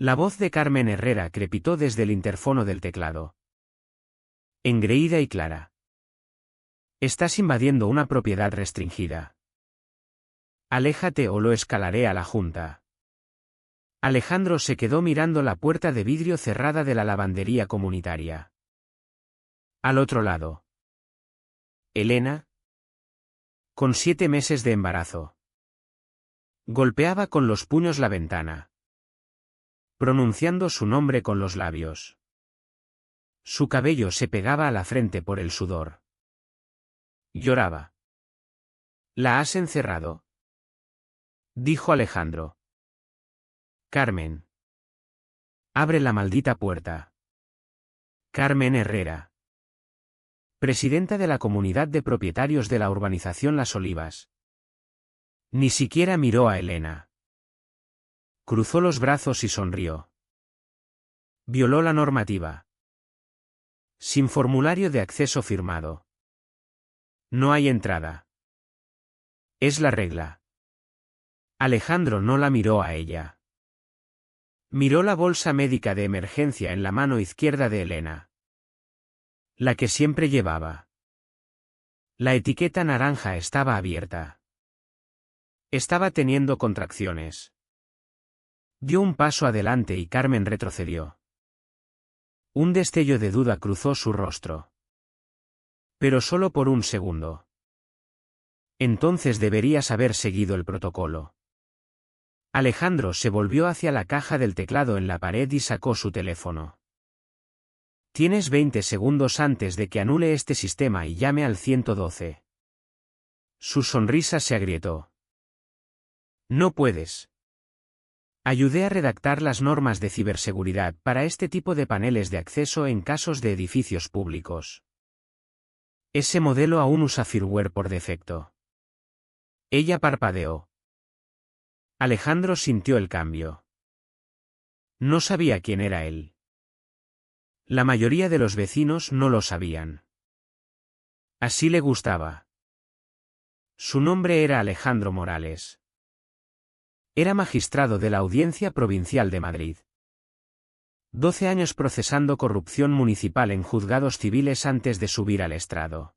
La voz de Carmen Herrera crepitó desde el interfono del teclado. Engreída y clara. Estás invadiendo una propiedad restringida. Aléjate o lo escalaré a la junta. Alejandro se quedó mirando la puerta de vidrio cerrada de la lavandería comunitaria. Al otro lado. Elena. Con 7 meses de embarazo. Golpeaba con los puños la ventana, pronunciando su nombre con los labios. Su cabello se pegaba a la frente por el sudor. Lloraba. ¿La has encerrado?, dijo Alejandro. Carmen. Abre la maldita puerta. Carmen Herrera, presidenta de la comunidad de propietarios de la urbanización Las Olivas. Ni siquiera miró a Elena. Cruzó los brazos y sonrió. Violó la normativa. Sin formulario de acceso firmado. No hay entrada. Es la regla. Alejandro no la miró a ella. Miró la bolsa médica de emergencia en la mano izquierda de Elena. La que siempre llevaba. La etiqueta naranja estaba abierta. Estaba teniendo contracciones. Dio un paso adelante y Carmen retrocedió. Un destello de duda cruzó su rostro. Pero solo por un segundo. Entonces deberías haber seguido el protocolo. Alejandro se volvió hacia la caja del teclado en la pared y sacó su teléfono. Tienes 20 segundos antes de que anule este sistema y llame al 112. Su sonrisa se agrietó. No puedes. Ayudé a redactar las normas de ciberseguridad para este tipo de paneles de acceso en casos de edificios públicos. Ese modelo aún usa firmware por defecto. Ella parpadeó. Alejandro sintió el cambio. No sabía quién era él. La mayoría de los vecinos no lo sabían. Así le gustaba. Su nombre era Alejandro Morales. Era magistrado de la Audiencia Provincial de Madrid. 12 años procesando corrupción municipal en juzgados civiles antes de subir al estrado.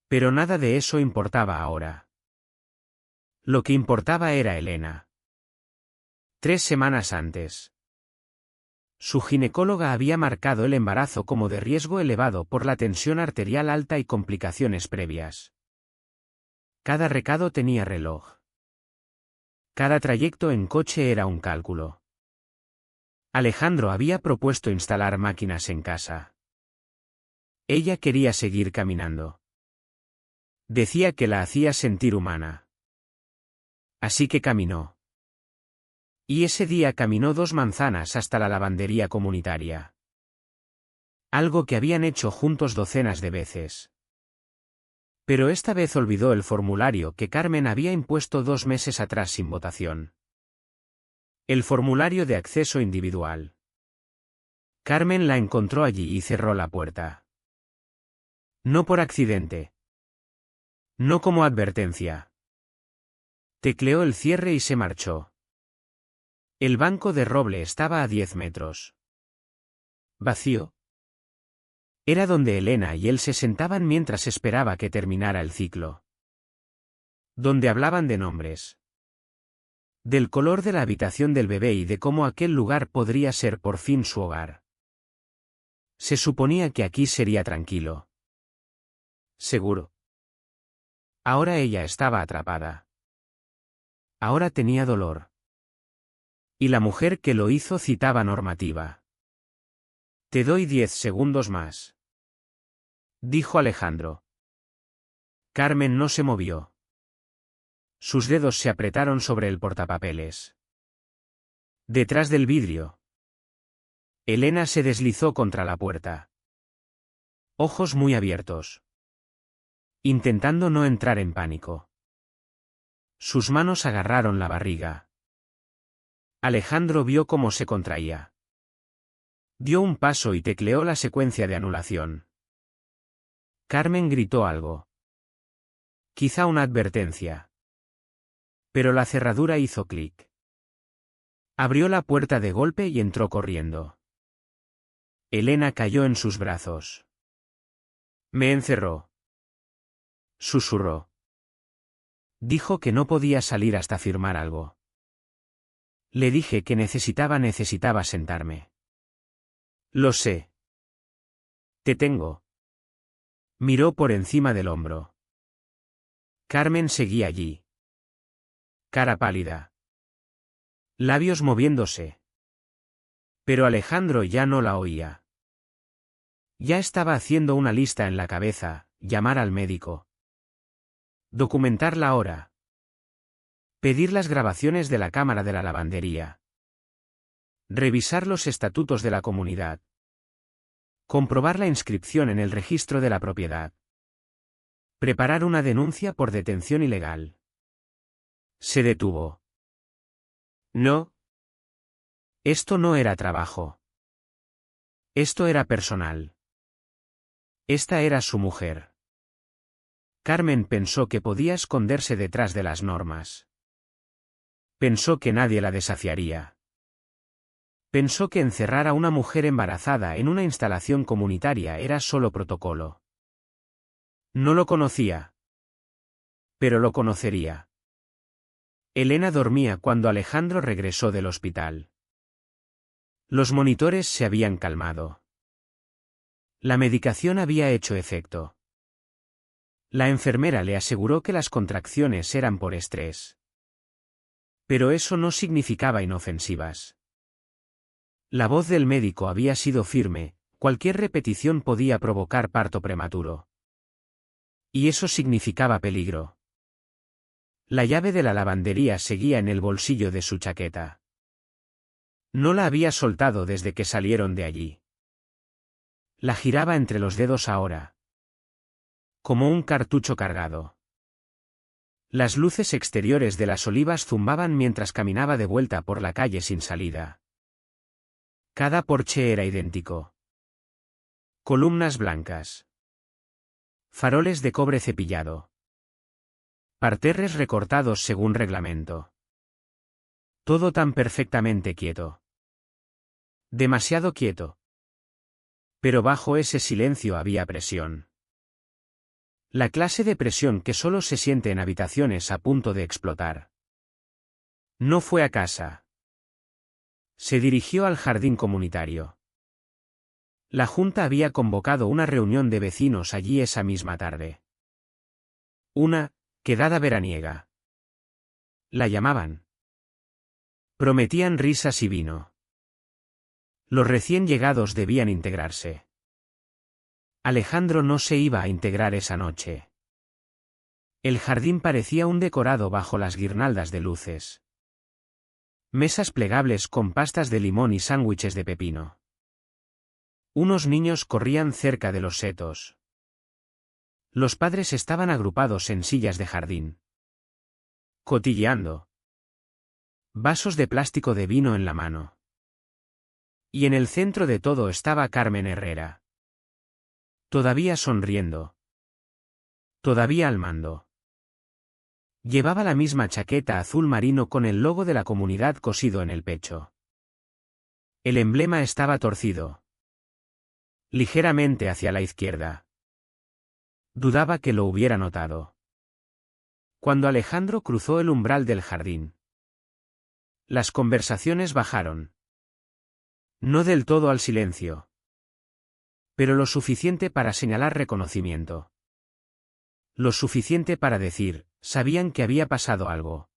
Pero nada de eso importaba ahora. Lo que importaba era Elena. 3 semanas antes. Su ginecóloga había marcado el embarazo como de riesgo elevado por la tensión arterial alta y complicaciones previas. Cada recado tenía reloj. Cada trayecto en coche era un cálculo. Alejandro había propuesto instalar máquinas en casa. Ella quería seguir caminando. Decía que la hacía sentir humana. Así que caminó. Y ese día caminó 2 manzanas hasta la lavandería comunitaria. Algo que habían hecho juntos docenas de veces. Pero esta vez olvidó el formulario que Carmen había impuesto 2 meses atrás sin votación. El formulario de acceso individual. Carmen la encontró allí y cerró la puerta. No por accidente. No como advertencia. Tecleó el cierre y se marchó. El banco de roble estaba a 10 metros. Vacío. Era donde Elena y él se sentaban mientras esperaba que terminara el ciclo. Donde hablaban de nombres. Del color de la habitación del bebé y de cómo aquel lugar podría ser por fin su hogar. Se suponía que aquí sería tranquilo. Seguro. Ahora ella estaba atrapada. Ahora tenía dolor. Y la mujer que lo hizo citaba normativa. Te doy 10 segundos más, dijo Alejandro. Carmen no se movió. Sus dedos se apretaron sobre el portapapeles. Detrás del vidrio. Elena se deslizó contra la puerta. Ojos muy abiertos. Intentando no entrar en pánico. Sus manos agarraron la barriga. Alejandro vio cómo se contraía. Dio un paso y tecleó la secuencia de anulación. Carmen gritó algo. Quizá una advertencia. Pero la cerradura hizo clic. Abrió la puerta de golpe y entró corriendo. Elena cayó en sus brazos. Me encerró. Susurró. Dijo que no podía salir hasta firmar algo. Le dije que necesitaba sentarme. Lo sé. Te tengo. Miró por encima del hombro. Carmen seguía allí. Cara pálida. Labios moviéndose. Pero Alejandro ya no la oía. Ya estaba haciendo una lista en la cabeza, llamar al médico. Documentar la hora. Pedir las grabaciones de la cámara de la lavandería. Revisar los estatutos de la comunidad. Comprobar la inscripción en el registro de la propiedad. Preparar una denuncia por detención ilegal. Se detuvo. No. Esto no era trabajo. Esto era personal. Esta era su mujer. Carmen pensó que podía esconderse detrás de las normas. Pensó que nadie la desafiaría. Pensó que encerrar a una mujer embarazada en una instalación comunitaria era solo protocolo. No lo conocía. Pero lo conocería. Elena dormía cuando Alejandro regresó del hospital. Los monitores se habían calmado. La medicación había hecho efecto. La enfermera le aseguró que las contracciones eran por estrés. Pero eso no significaba inofensivas. La voz del médico había sido firme, cualquier repetición podía provocar parto prematuro. Y eso significaba peligro. La llave de la lavandería seguía en el bolsillo de su chaqueta. No la había soltado desde que salieron de allí. La giraba entre los dedos ahora. Como un cartucho cargado. Las luces exteriores de las olivas zumbaban mientras caminaba de vuelta por la calle sin salida. Cada porche era idéntico. Columnas blancas. Faroles de cobre cepillado. Parterres recortados según reglamento. Todo tan perfectamente quieto. Demasiado quieto. Pero bajo ese silencio había presión. La clase de presión que solo se siente en habitaciones a punto de explotar. No fue a casa. Se dirigió al jardín comunitario. La junta había convocado una reunión de vecinos allí esa misma tarde. Una quedada veraniega. La llamaban. Prometían risas y vino. Los recién llegados debían integrarse. Alejandro no se iba a integrar esa noche. El jardín parecía un decorado bajo las guirnaldas de luces. Mesas plegables con pastas de limón y sándwiches de pepino. Unos niños corrían cerca de los setos. Los padres estaban agrupados en sillas de jardín. Cotilleando. Vasos de plástico de vino en la mano. Y en el centro de todo estaba Carmen Herrera. Todavía sonriendo. Todavía al mando. Llevaba la misma chaqueta azul marino con el logo de la comunidad cosido en el pecho. El emblema estaba torcido. Ligeramente hacia la izquierda. Dudaba que lo hubiera notado. Cuando Alejandro cruzó el umbral del jardín. Las conversaciones bajaron. No del todo al silencio. Pero lo suficiente para señalar reconocimiento. Lo suficiente para decir, sabían que había pasado algo.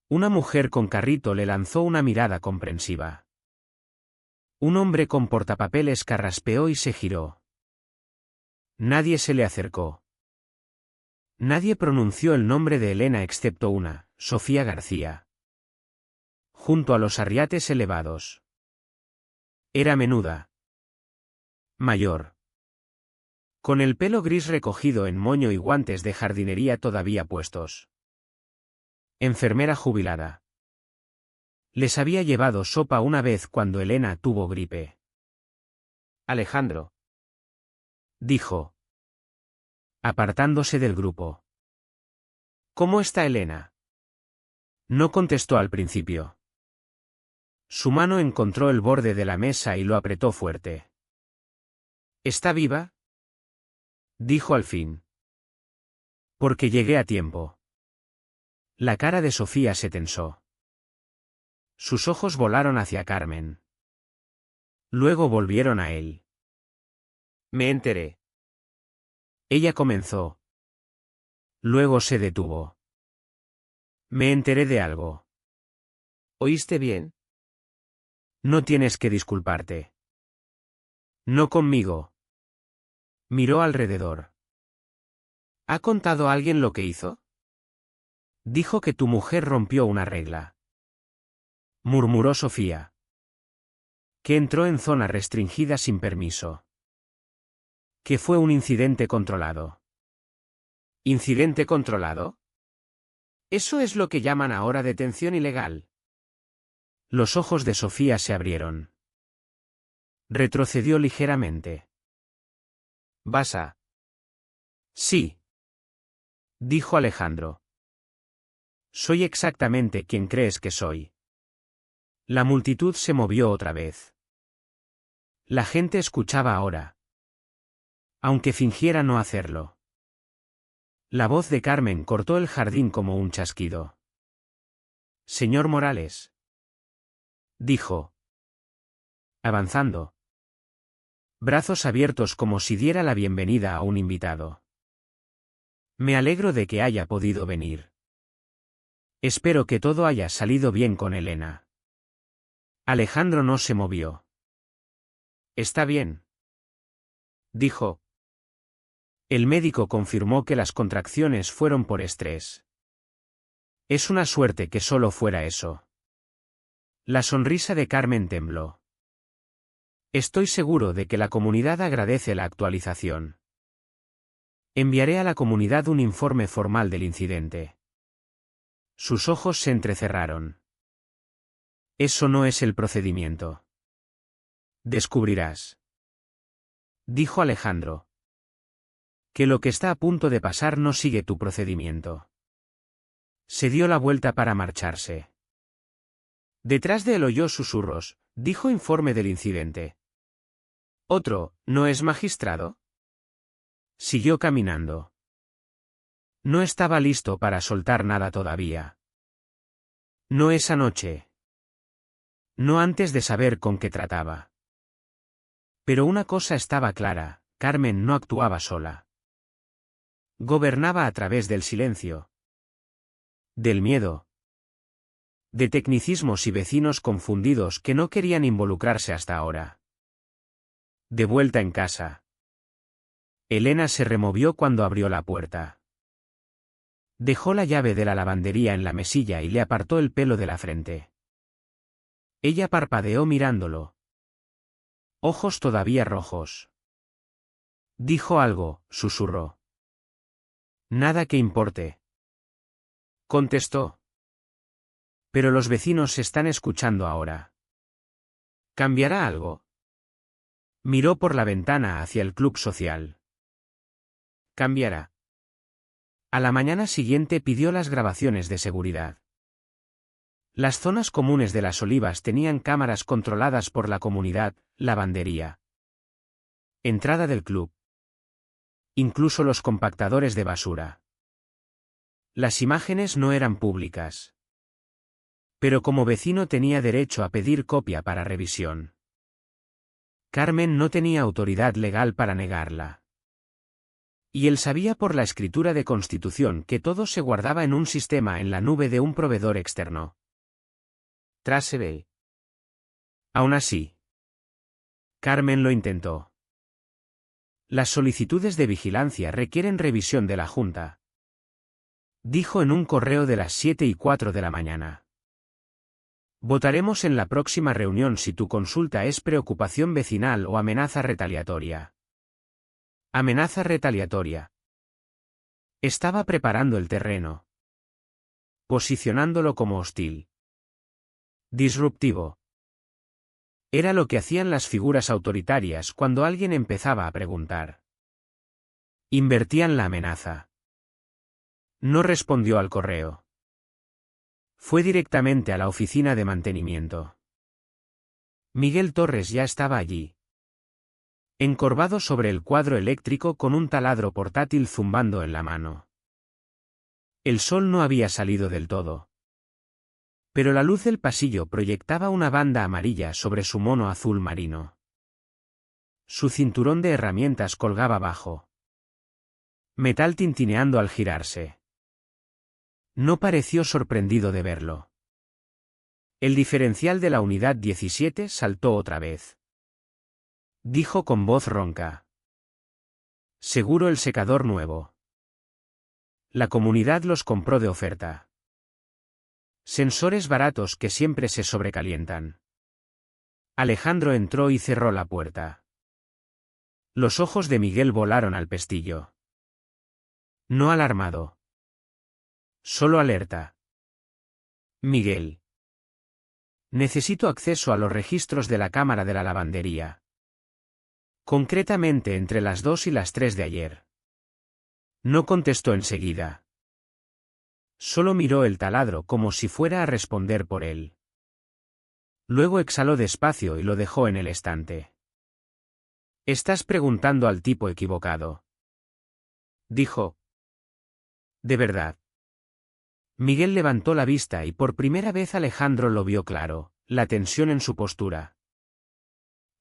Una mujer con carrito le lanzó una mirada comprensiva. Un hombre con portapapeles carraspeó y se giró. Nadie se le acercó. Nadie pronunció el nombre de Elena excepto una, Sofía García. Junto a los arriates elevados. Era menuda. Mayor. Con el pelo gris recogido en moño y guantes de jardinería todavía puestos. Enfermera jubilada. Les había llevado sopa una vez cuando Elena tuvo gripe. Alejandro. Dijo. Apartándose del grupo. ¿Cómo está Elena? No contestó al principio. Su mano encontró el borde de la mesa y lo apretó fuerte. ¿Está viva?, dijo al fin. Porque llegué a tiempo. La cara de Sofía se tensó. Sus ojos volaron hacia Carmen. Luego volvieron a él. Me enteré. Ella comenzó. Luego se detuvo. Me enteré de algo. ¿Oíste bien? No tienes que disculparte. No conmigo. Miró alrededor. ¿Ha contado alguien lo que hizo? Dijo que tu mujer rompió una regla. Murmuró Sofía. Que entró en zona restringida sin permiso. Que fue un incidente controlado. ¿Incidente controlado? ¿Eso es lo que llaman ahora detención ilegal? Los ojos de Sofía se abrieron. Retrocedió ligeramente. ¿Vas a? Sí. Dijo Alejandro. Soy exactamente quien crees que soy. La multitud se movió otra vez. La gente escuchaba ahora. Aunque fingiera no hacerlo. La voz de Carmen cortó el jardín como un chasquido. Señor Morales. Dijo. Avanzando. Brazos abiertos como si diera la bienvenida a un invitado. Me alegro de que haya podido venir. Espero que todo haya salido bien con Elena. Alejandro no se movió. Está bien. Dijo. El médico confirmó que las contracciones fueron por estrés. Es una suerte que solo fuera eso. La sonrisa de Carmen tembló. Estoy seguro de que la comunidad agradece la actualización. Enviaré a la comunidad un informe formal del incidente. Sus ojos se entrecerraron. Eso no es el procedimiento. Descubrirás. Dijo Alejandro. Que lo que está a punto de pasar no sigue tu procedimiento. Se dio la vuelta para marcharse. Detrás de él oyó susurros, dijo informe del incidente. Otro, ¿no es magistrado? Siguió caminando. No estaba listo para soltar nada todavía. No esa noche. No antes de saber con qué trataba. Pero una cosa estaba clara, Carmen no actuaba sola. Gobernaba a través del silencio. Del miedo. De tecnicismos y vecinos confundidos que no querían involucrarse hasta ahora. De vuelta en casa. Elena se removió cuando abrió la puerta. Dejó la llave de la lavandería en la mesilla y le apartó el pelo de la frente. Ella parpadeó mirándolo. Ojos todavía rojos. Dijo algo, susurró. Nada que importe. Contestó. Pero los vecinos están escuchando ahora. ¿Cambiará algo? Miró por la ventana hacia el club social. Cambiará. A la mañana siguiente pidió las grabaciones de seguridad. Las zonas comunes de las Olivas tenían cámaras controladas por la comunidad, lavandería. Entrada del club. Incluso los compactadores de basura. Las imágenes no eran públicas. Pero como vecino tenía derecho a pedir copia para revisión. Carmen no tenía autoridad legal para negarla. Y él sabía por la escritura de Constitución que todo se guardaba en un sistema en la nube de un proveedor externo. Tracebe. Aún así. Carmen lo intentó. Las solicitudes de vigilancia requieren revisión de la Junta. Dijo en un correo de las 7:04 de la mañana. Votaremos en la próxima reunión si tu consulta es preocupación vecinal o amenaza retaliatoria. Amenaza retaliatoria. Estaba preparando el terreno. Posicionándolo como hostil. Disruptivo. Era lo que hacían las figuras autoritarias cuando alguien empezaba a preguntar. Invertían la amenaza. No respondió al correo. Fue directamente a la oficina de mantenimiento. Miguel Torres ya estaba allí. Encorvado sobre el cuadro eléctrico con un taladro portátil zumbando en la mano. El sol no había salido del todo. Pero la luz del pasillo proyectaba una banda amarilla sobre su mono azul marino. Su cinturón de herramientas colgaba bajo. Metal tintineando al girarse. No pareció sorprendido de verlo. El diferencial de la unidad 17 saltó otra vez. Dijo con voz ronca. Seguro el secador nuevo. La comunidad los compró de oferta. Sensores baratos que siempre se sobrecalientan. Alejandro entró y cerró la puerta. Los ojos de Miguel volaron al pestillo. No alarmado. Solo alerta. Miguel. Necesito acceso a los registros de la cámara de la lavandería. Concretamente entre las 2 y las 3 de ayer. No contestó enseguida. Solo miró el taladro como si fuera a responder por él. Luego exhaló despacio y lo dejó en el estante. Estás preguntando al tipo equivocado. Dijo. De verdad. Miguel levantó la vista y por primera vez Alejandro lo vio claro, la tensión en su postura.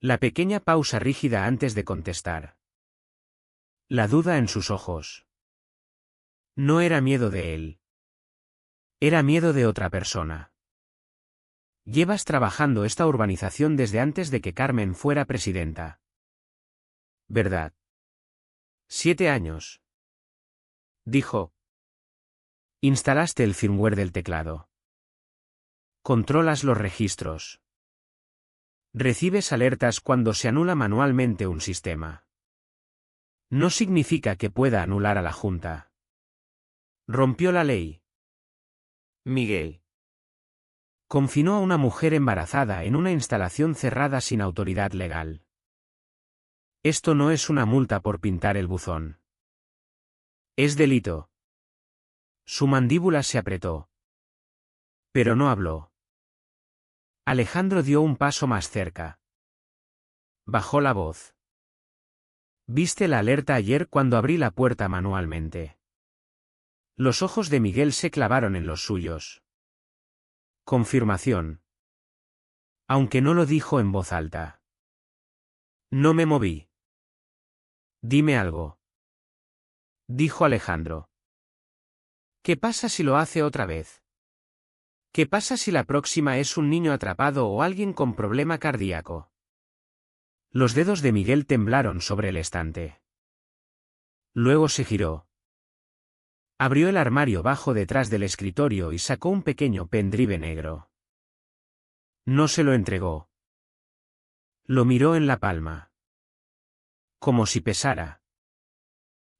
La pequeña pausa rígida antes de contestar. La duda en sus ojos. No era miedo de él. Era miedo de otra persona. Llevas trabajando esta urbanización desde antes de que Carmen fuera presidenta. ¿Verdad? 7 años. Dijo. Instalaste el firmware del teclado. Controlas los registros. Recibes alertas cuando se anula manualmente un sistema. No significa que pueda anular a la Junta. Rompió la ley. Miguel. Confinó a una mujer embarazada en una instalación cerrada sin autoridad legal. Esto no es una multa por pintar el buzón. Es delito. Su mandíbula se apretó. Pero no habló. Alejandro dio un paso más cerca. Bajó la voz. ¿Viste la alerta ayer cuando abrí la puerta manualmente? Los ojos de Miguel se clavaron en los suyos. Confirmación. Aunque no lo dijo en voz alta. No me moví. Dime algo. Dijo Alejandro. ¿Qué pasa si lo hace otra vez? ¿Qué pasa si la próxima es un niño atrapado o alguien con problema cardíaco? Los dedos de Miguel temblaron sobre el estante. Luego se giró. Abrió el armario bajo detrás del escritorio y sacó un pequeño pendrive negro. No se lo entregó. Lo miró en la palma. Como si pesara.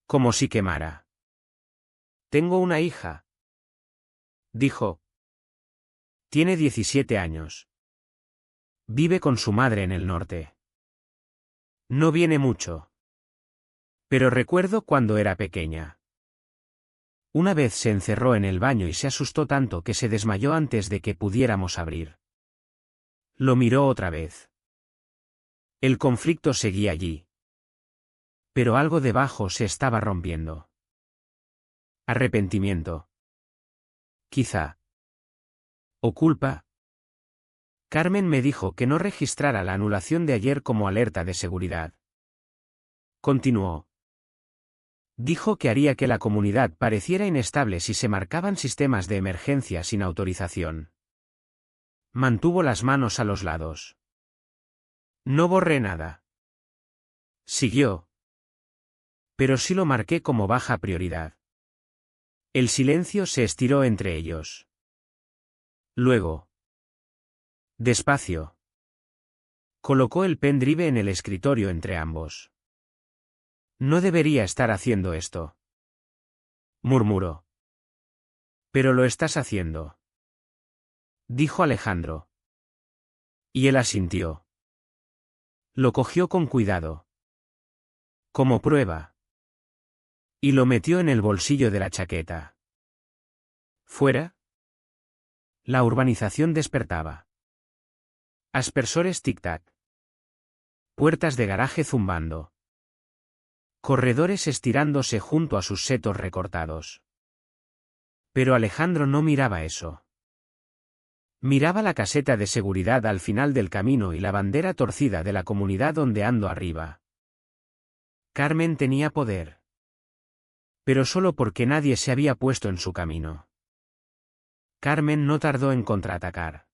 Como si quemara. Tengo una hija. Dijo. Tiene 17 años. Vive con su madre en el norte. No viene mucho. Pero recuerdo cuando era pequeña. Una vez se encerró en el baño y se asustó tanto que se desmayó antes de que pudiéramos abrir. Lo miró otra vez. El conflicto seguía allí. Pero algo debajo se estaba rompiendo. Arrepentimiento. Quizá. ¿O culpa? Carmen me dijo que no registrara la anulación de ayer como alerta de seguridad. Continuó. Dijo que haría que la comunidad pareciera inestable si se marcaban sistemas de emergencia sin autorización. Mantuvo las manos a los lados. No borré nada. Siguió. Pero sí lo marqué como baja prioridad. El silencio se estiró entre ellos. Luego. Despacio. Colocó el pendrive en el escritorio entre ambos. No debería estar haciendo esto. Murmuró. Pero lo estás haciendo. Dijo Alejandro. Y él asintió. Lo cogió con cuidado. Como prueba. Y lo metió en el bolsillo de la chaqueta. ¿Fuera? La urbanización despertaba. Aspersores tic-tac. Puertas de garaje zumbando. Corredores estirándose junto a sus setos recortados. Pero Alejandro no miraba eso. Miraba la caseta de seguridad al final del camino y la bandera torcida de la comunidad ondeando arriba. Carmen tenía poder. Pero solo porque nadie se había puesto en su camino. Carmen no tardó en contraatacar.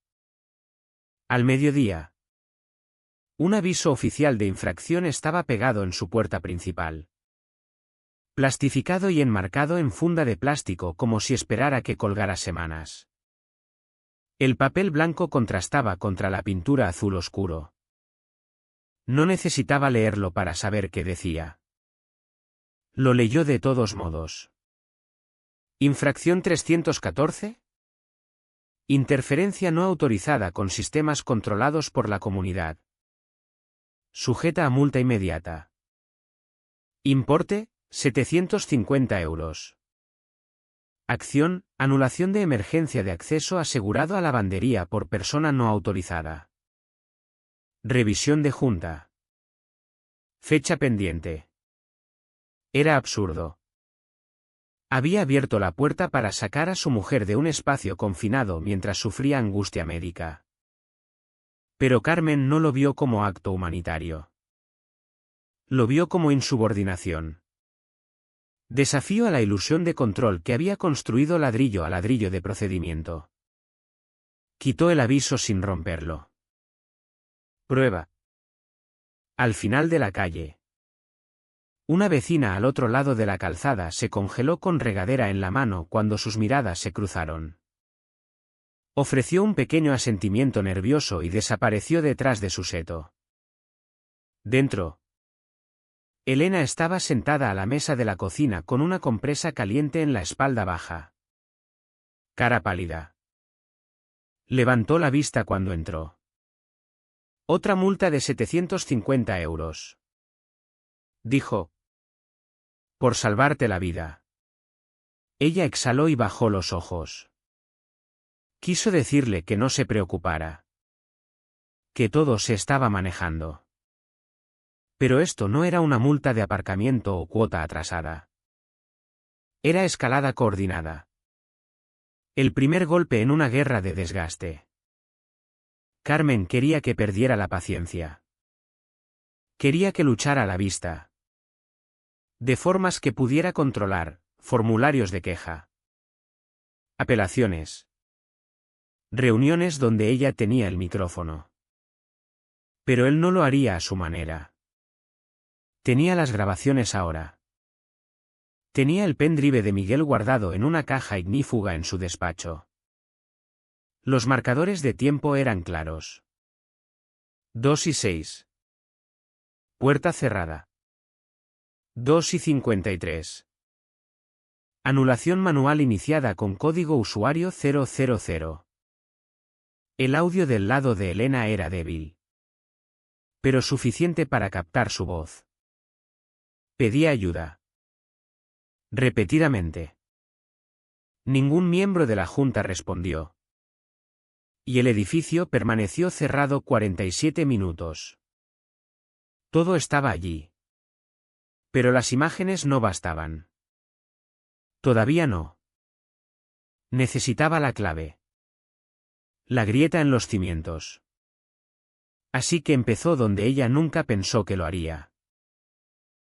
Al mediodía, un aviso oficial de infracción estaba pegado en su puerta principal. Plastificado y enmarcado en funda de plástico como si esperara que colgara semanas. El papel blanco contrastaba contra la pintura azul oscuro. No necesitaba leerlo para saber qué decía. Lo leyó de todos modos. ¿Infracción 314? Interferencia no autorizada con sistemas controlados por la comunidad. Sujeta a multa inmediata. Importe, 750 euros. Acción, anulación de emergencia de acceso asegurado a lavandería por persona no autorizada. Revisión de junta. Fecha pendiente. Era absurdo. Había abierto la puerta para sacar a su mujer de un espacio confinado mientras sufría angustia médica. Pero Carmen no lo vio como acto humanitario. Lo vio como insubordinación. Desafío a la ilusión de control que había construido ladrillo a ladrillo de procedimiento. Quitó el aviso sin romperlo. Prueba. Al final de la calle. Una vecina al otro lado de la calzada se congeló con regadera en la mano cuando sus miradas se cruzaron. Ofreció un pequeño asentimiento nervioso y desapareció detrás de su seto. Dentro. Elena estaba sentada a la mesa de la cocina con una compresa caliente en la espalda baja. Cara pálida. Levantó la vista cuando entró. Otra multa de 750 euros. Dijo. Por salvarte la vida. Ella exhaló y bajó los ojos. Quiso decirle que no se preocupara. Que todo se estaba manejando. Pero esto no era una multa de aparcamiento o cuota atrasada. Era escalada coordinada. El primer golpe en una guerra de desgaste. Carmen quería que perdiera la paciencia. Quería que luchara a la vista. De formas que pudiera controlar, formularios de queja. Apelaciones. Reuniones donde ella tenía el micrófono. Pero él no lo haría a su manera. Tenía las grabaciones ahora. Tenía el pendrive de Miguel guardado en una caja ignífuga en su despacho. Los marcadores de tiempo eran claros. 2:06. Puerta cerrada. 2:53. Anulación manual iniciada con código usuario 000. El audio del lado de Elena era débil. Pero suficiente para captar su voz. Pedía ayuda. Repetidamente. Ningún miembro de la Junta respondió. Y el edificio permaneció cerrado 47 minutos. Todo estaba allí. Pero las imágenes no bastaban. Todavía no. Necesitaba la clave. La grieta en los cimientos. Así que empezó donde ella nunca pensó que lo haría.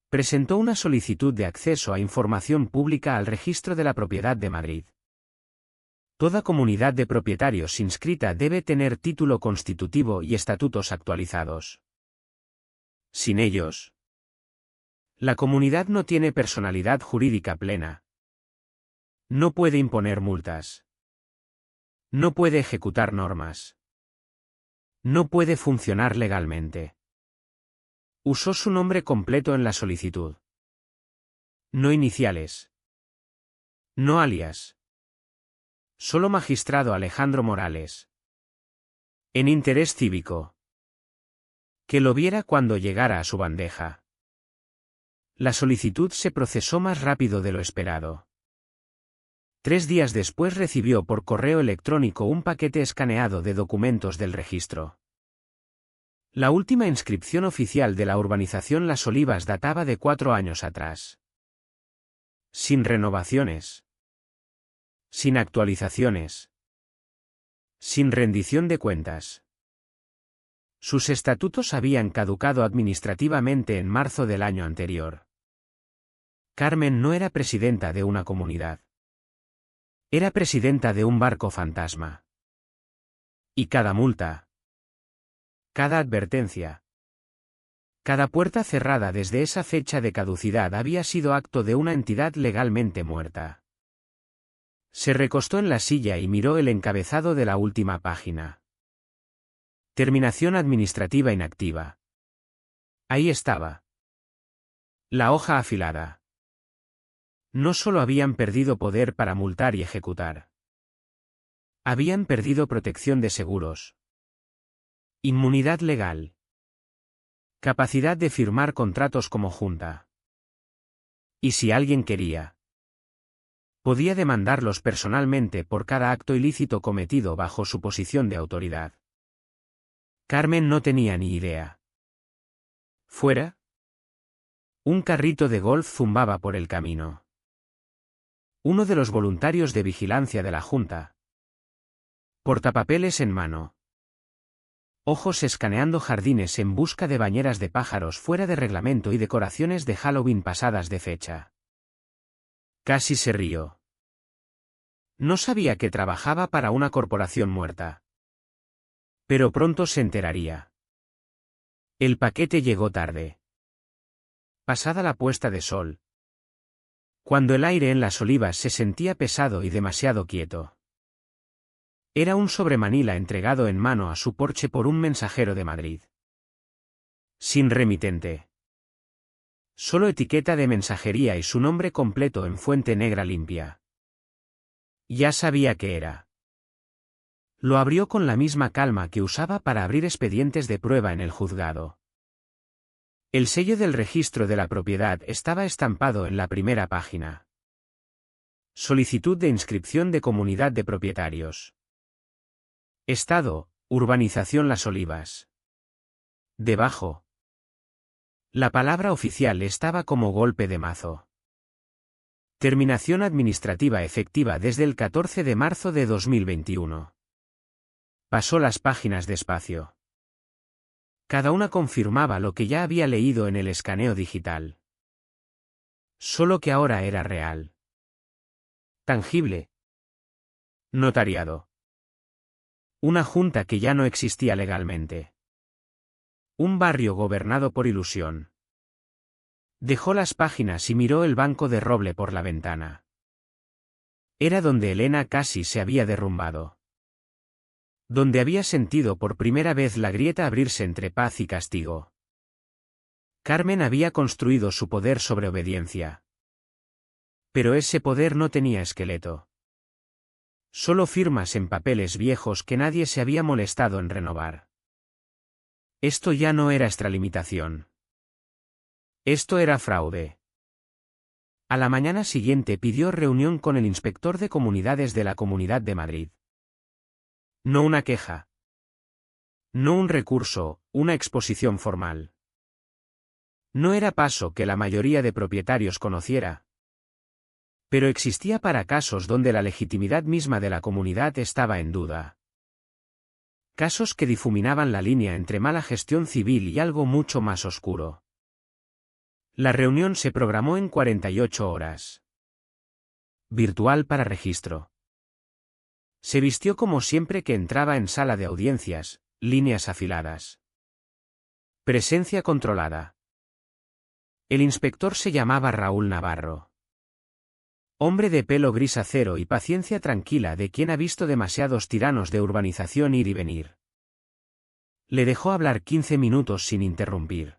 Presentó una solicitud de acceso a información pública al Registro de la Propiedad de Madrid. Toda comunidad de propietarios inscrita debe tener título constitutivo y estatutos actualizados. Sin ellos, la comunidad no tiene personalidad jurídica plena. No puede imponer multas. No puede ejecutar normas. No puede funcionar legalmente. Usó su nombre completo en la solicitud. No iniciales. No alias. Solo Magistrado Alejandro Morales. En interés cívico. Que lo viera cuando llegara a su bandeja. La solicitud se procesó más rápido de lo esperado. 3 días después recibió por correo electrónico un paquete escaneado de documentos del registro. La última inscripción oficial de la urbanización Las Olivas databa de 4 años atrás. Sin renovaciones. Sin actualizaciones. Sin rendición de cuentas. Sus estatutos habían caducado administrativamente en marzo del año anterior. Carmen no era presidenta de una comunidad. Era presidenta de un barco fantasma. Y cada multa, cada advertencia, cada puerta cerrada desde esa fecha de caducidad había sido acto de una entidad legalmente muerta. Se recostó en la silla y miró el encabezado de la última página. Terminación administrativa inactiva. Ahí estaba. La hoja afilada. No solo habían perdido poder para multar y ejecutar. Habían perdido protección de seguros. Inmunidad legal. Capacidad de firmar contratos como junta. Y si alguien quería, podía demandarlos personalmente por cada acto ilícito cometido bajo su posición de autoridad. Carmen no tenía ni idea. ¿Fuera? Un carrito de golf zumbaba por el camino. Uno de los voluntarios de vigilancia de la Junta. Portapapeles en mano. Ojos escaneando jardines en busca de bañeras de pájaros fuera de reglamento y decoraciones de Halloween pasadas de fecha. Casi se rió. No sabía que trabajaba para una corporación muerta. Pero pronto se enteraría. El paquete llegó tarde. Pasada la puesta de sol. Cuando el aire en Las Olivas se sentía pesado y demasiado quieto. Era un sobremanila entregado en mano a su porche por un mensajero de Madrid. Sin remitente. Solo etiqueta de mensajería y su nombre completo en fuente negra limpia. Ya sabía qué era. Lo abrió con la misma calma que usaba para abrir expedientes de prueba en el juzgado. El sello del registro de la propiedad estaba estampado en la primera página. Solicitud de inscripción de comunidad de propietarios. Estado, urbanización Las Olivas. Debajo. La palabra oficial estaba como golpe de mazo. Terminación administrativa efectiva desde el 14 de marzo de 2021. Pasó las páginas despacio. Cada una confirmaba lo que ya había leído en el escaneo digital. Solo que ahora era real. Tangible. Notariado. Una junta que ya no existía legalmente. Un barrio gobernado por ilusión. Dejó las páginas y miró el banco de roble por la ventana. Era donde Elena casi se había derrumbado. Donde había sentido por primera vez la grieta abrirse entre paz y castigo. Carmen había construido su poder sobre obediencia. Pero ese poder no tenía esqueleto. Solo firmas en papeles viejos que nadie se había molestado en renovar. Esto ya no era extralimitación. Esto era fraude. A la mañana siguiente pidió reunión con el inspector de comunidades de la Comunidad de Madrid. No una queja. No un recurso, una exposición formal. No era paso que la mayoría de propietarios conociera. Pero existía para casos donde la legitimidad misma de la comunidad estaba en duda. Casos que difuminaban la línea entre mala gestión civil y algo mucho más oscuro. La reunión se programó en 48 horas. Virtual para registro. Se vistió como siempre que entraba en sala de audiencias, líneas afiladas. Presencia controlada. El inspector se llamaba Raúl Navarro. Hombre de pelo gris acero y paciencia tranquila de quien ha visto demasiados tiranos de urbanización ir y venir. Le dejó hablar 15 minutos sin interrumpir.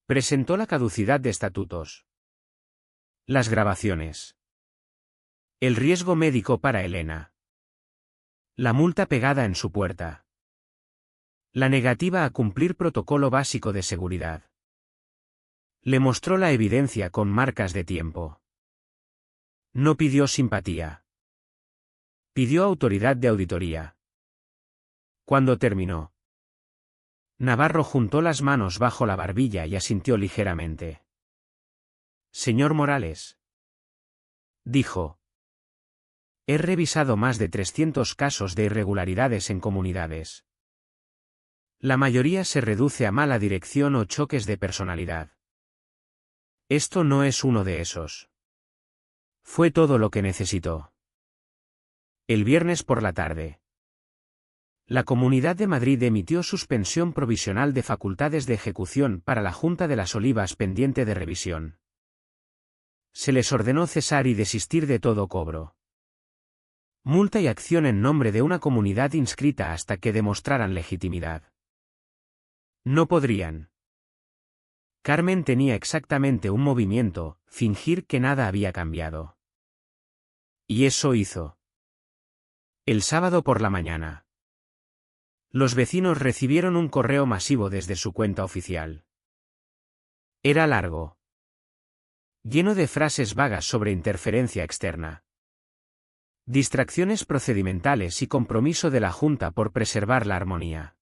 Presentó la caducidad de estatutos. Las grabaciones. El riesgo médico para Elena. La multa pegada en su puerta. La negativa a cumplir protocolo básico de seguridad. Le mostró la evidencia con marcas de tiempo. No pidió simpatía. Pidió autoridad de auditoría. Cuando terminó, Navarro juntó las manos bajo la barbilla y asintió ligeramente. Señor Morales, dijo. He revisado más de 300 casos de irregularidades en comunidades. La mayoría se reduce a mala dirección o choques de personalidad. Esto no es uno de esos. Fue todo lo que necesitó. El viernes por la tarde. La Comunidad de Madrid emitió suspensión provisional de facultades de ejecución para la Junta de las Olivas pendiente de revisión. Se les ordenó cesar y desistir de todo cobro. Multa y acción en nombre de una comunidad inscrita hasta que demostraran legitimidad. No podrían. Carmen tenía exactamente un movimiento, fingir que nada había cambiado. Y eso hizo. El sábado por la mañana. Los vecinos recibieron un correo masivo desde su cuenta oficial. Era largo. Lleno de frases vagas sobre interferencia externa. Distracciones procedimentales y compromiso de la Junta por preservar la armonía.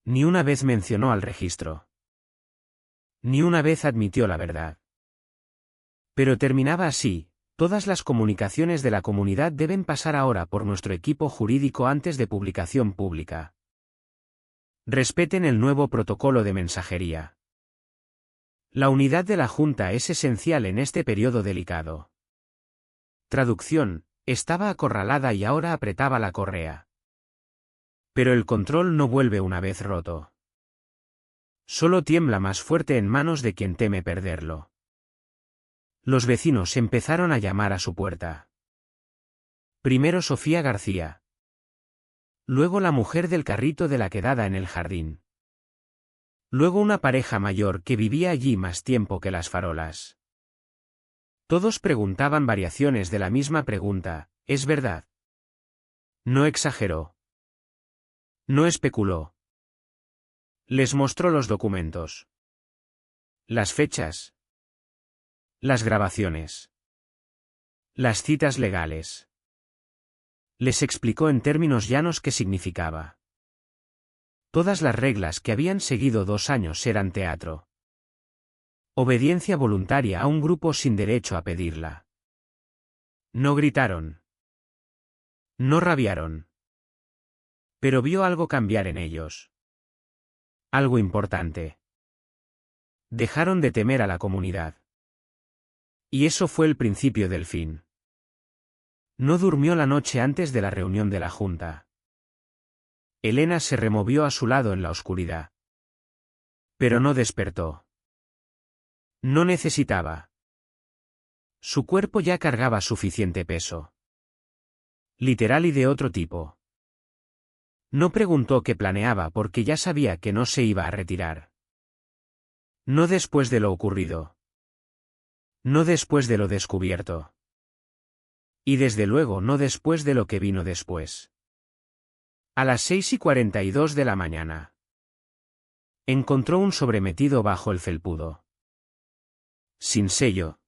Ni una vez mencionó al registro. Ni una vez admitió la verdad. Pero terminaba así: todas las comunicaciones de la comunidad deben pasar ahora por nuestro equipo jurídico antes de publicación pública. Respeten el nuevo protocolo de mensajería. La unidad de la Junta es esencial en este periodo delicado. Traducción: estaba acorralada y ahora apretaba la correa. Pero el control no vuelve una vez roto. Solo tiembla más fuerte en manos de quien teme perderlo. Los vecinos empezaron a llamar a su puerta. Primero Sofía García. Luego la mujer del carrito de la quedada en el jardín. Luego una pareja mayor que vivía allí más tiempo que las farolas. Todos preguntaban variaciones de la misma pregunta: ¿es verdad? No exageró. No especuló. Les mostró los documentos. Las fechas. Las grabaciones. Las citas legales. Les explicó en términos llanos qué significaba. Todas las reglas que habían seguido 2 años eran teatro. Obediencia voluntaria a un grupo sin derecho a pedirla. No gritaron. No rabiaron. Pero vio algo cambiar en ellos. Algo importante. Dejaron de temer a la comunidad. Y eso fue el principio del fin. No durmió la noche antes de la reunión de la Junta. Elena se removió a su lado en la oscuridad. Pero no despertó. No necesitaba. Su cuerpo ya cargaba suficiente peso. Literal y de otro tipo. No preguntó qué planeaba porque ya sabía que no se iba a retirar. No después de lo ocurrido. No después de lo descubierto. Y desde luego no después de lo que vino después. A las 6:42 de la mañana. Encontró un sobremetido bajo el felpudo. Sin sello.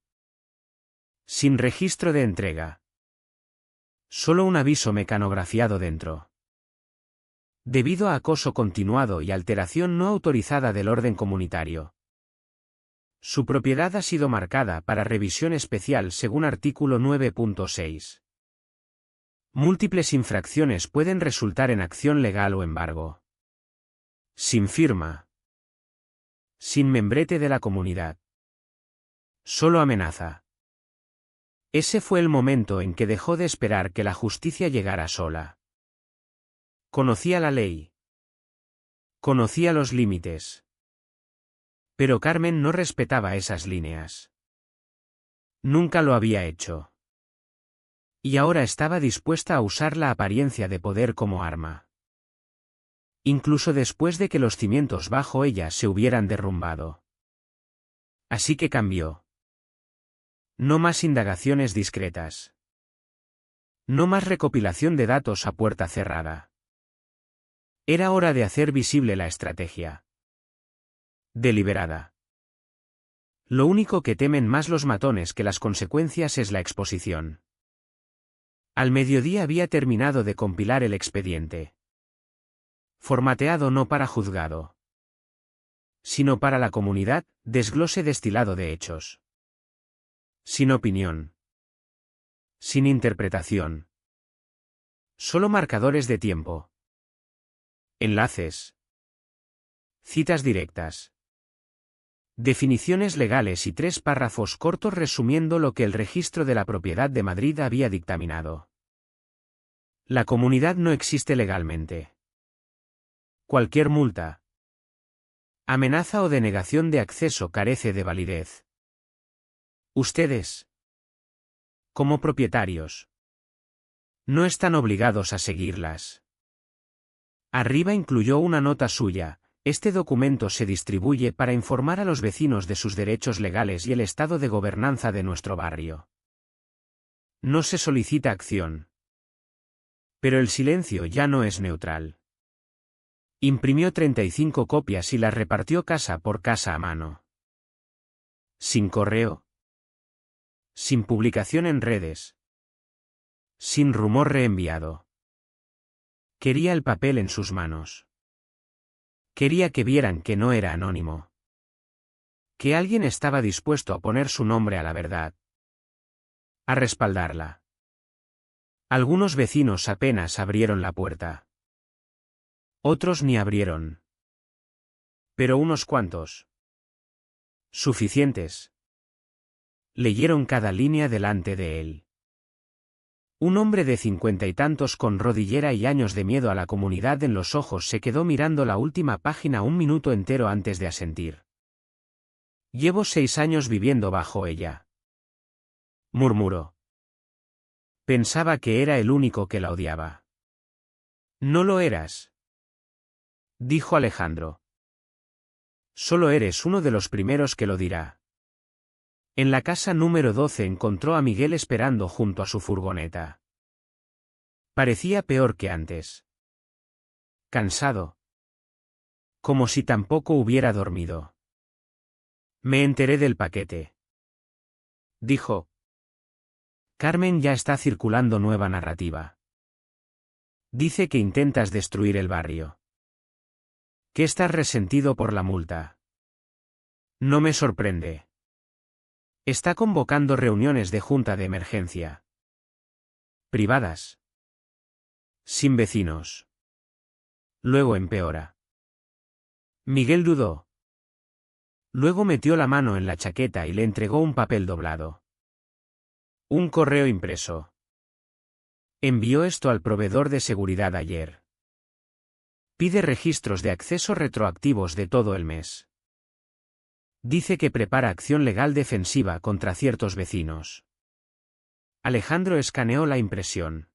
Sin registro de entrega. Solo un aviso mecanografiado dentro. Debido a acoso continuado y alteración no autorizada del orden comunitario. Su propiedad ha sido marcada para revisión especial según artículo 9.6. Múltiples infracciones pueden resultar en acción legal o embargo. Sin firma. Sin membrete de la comunidad. Solo amenaza. Ese fue el momento en que dejó de esperar que la justicia llegara sola. Conocía la ley. Conocía los límites. Pero Carmen no respetaba esas líneas. Nunca lo había hecho. Y ahora estaba dispuesta a usar la apariencia de poder como arma. Incluso después de que los cimientos bajo ella se hubieran derrumbado. Así que cambió. No más indagaciones discretas. No más recopilación de datos a puerta cerrada. Era hora de hacer visible la estrategia. Deliberada. Lo único que temen más los matones que las consecuencias es la exposición. Al mediodía había terminado de compilar el expediente. Formateado no para juzgado, sino para la comunidad, desglose destilado de hechos. Sin opinión. Sin interpretación. Solo marcadores de tiempo. Enlaces. Citas directas. Definiciones legales y 3 párrafos cortos resumiendo lo que el Registro de la Propiedad de Madrid había dictaminado. La comunidad no existe legalmente. Cualquier multa, amenaza o denegación de acceso carece de validez. Ustedes, como propietarios, no están obligados a seguirlas. Arriba incluyó una nota suya. Este documento se distribuye para informar a los vecinos de sus derechos legales y el estado de gobernanza de nuestro barrio. No se solicita acción. Pero el silencio ya no es neutral. Imprimió 35 copias y las repartió casa por casa a mano. Sin correo. Sin publicación en redes. Sin rumor reenviado. Quería el papel en sus manos. Quería que vieran que no era anónimo. Que alguien estaba dispuesto a poner su nombre a la verdad. A respaldarla. Algunos vecinos apenas abrieron la puerta. Otros ni abrieron. Pero unos cuantos. Suficientes. Leyeron cada línea delante de él. Un hombre de 50 y tantos con rodillera y años de miedo a la comunidad en los ojos se quedó mirando la última página un minuto entero antes de asentir. Llevo 6 años viviendo bajo ella. Murmuró. Pensaba que era el único que la odiaba. No lo eras, dijo Alejandro. Solo eres uno de los primeros que lo dirá. En la casa número 12 encontró a Miguel esperando junto a su furgoneta. Parecía peor que antes. Cansado. Como si tampoco hubiera dormido. Me enteré del paquete, dijo. Carmen ya está circulando nueva narrativa. Dice que intentas destruir el barrio. Que estás resentido por la multa. No me sorprende. Está convocando reuniones de junta de emergencia. Privadas. Sin vecinos. Luego empeora. Miguel dudó. Luego metió la mano en la chaqueta y le entregó un papel doblado. Un correo impreso. Envió esto al proveedor de seguridad ayer. Pide registros de acceso retroactivos de todo el mes. Dice que prepara acción legal defensiva contra ciertos vecinos. Alejandro escaneó la impresión.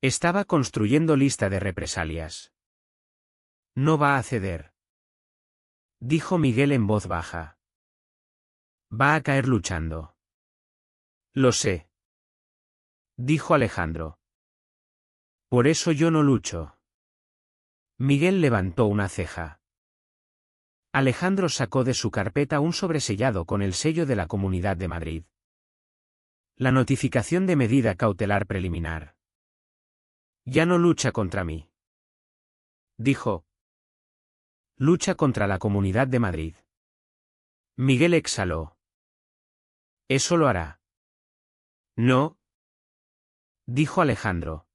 Estaba construyendo lista de represalias. No va a ceder, dijo Miguel en voz baja. Va a caer luchando. Lo sé, dijo Alejandro. Por eso yo no lucho. Miguel levantó una ceja. Alejandro sacó de su carpeta un sobresellado con el sello de la Comunidad de Madrid. La notificación de medida cautelar preliminar. Ya no lucha contra mí, dijo. Lucha contra la Comunidad de Madrid. Miguel exhaló. Eso lo hará. No, dijo Alejandro.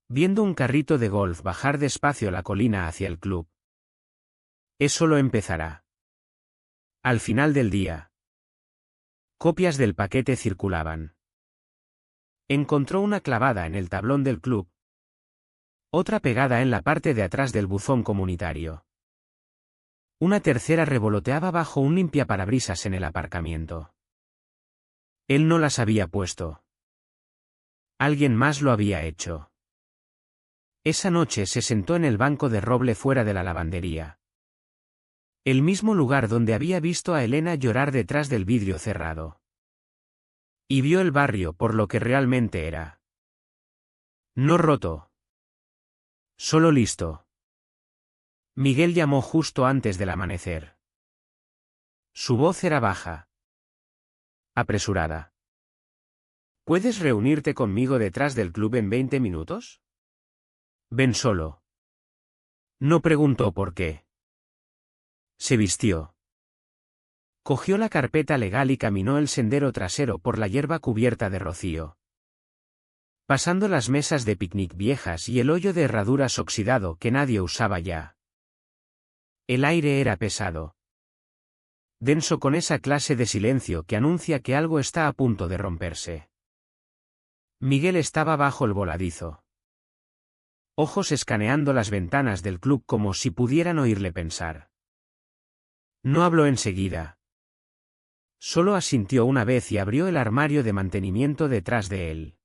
Viendo un carrito de golf bajar despacio la colina hacia el club. Eso lo empezará. Al final del día. Copias del paquete circulaban. Encontró una clavada en el tablón del club. Otra pegada en la parte de atrás del buzón comunitario. Una tercera revoloteaba bajo un limpiaparabrisas en el aparcamiento. Él no las había puesto. Alguien más lo había hecho. Esa noche se sentó en el banco de roble fuera de la lavandería. El mismo lugar donde había visto a Elena llorar detrás del vidrio cerrado. Y vio el barrio por lo que realmente era. No roto. Solo listo. Miguel llamó justo antes del amanecer. Su voz era baja. Apresurada. ¿Puedes reunirte conmigo detrás del club en 20 minutos? Ven solo. No preguntó por qué. Se vistió. Cogió la carpeta legal y caminó el sendero trasero por la hierba cubierta de rocío. Pasando las mesas de picnic viejas y el hoyo de herraduras oxidado que nadie usaba ya. El aire era pesado. Denso, con esa clase de silencio que anuncia que algo está a punto de romperse. Miguel estaba bajo el voladizo. Ojos escaneando las ventanas del club como si pudieran oírle pensar. No habló enseguida. Solo asintió una vez y abrió el armario de mantenimiento detrás de él.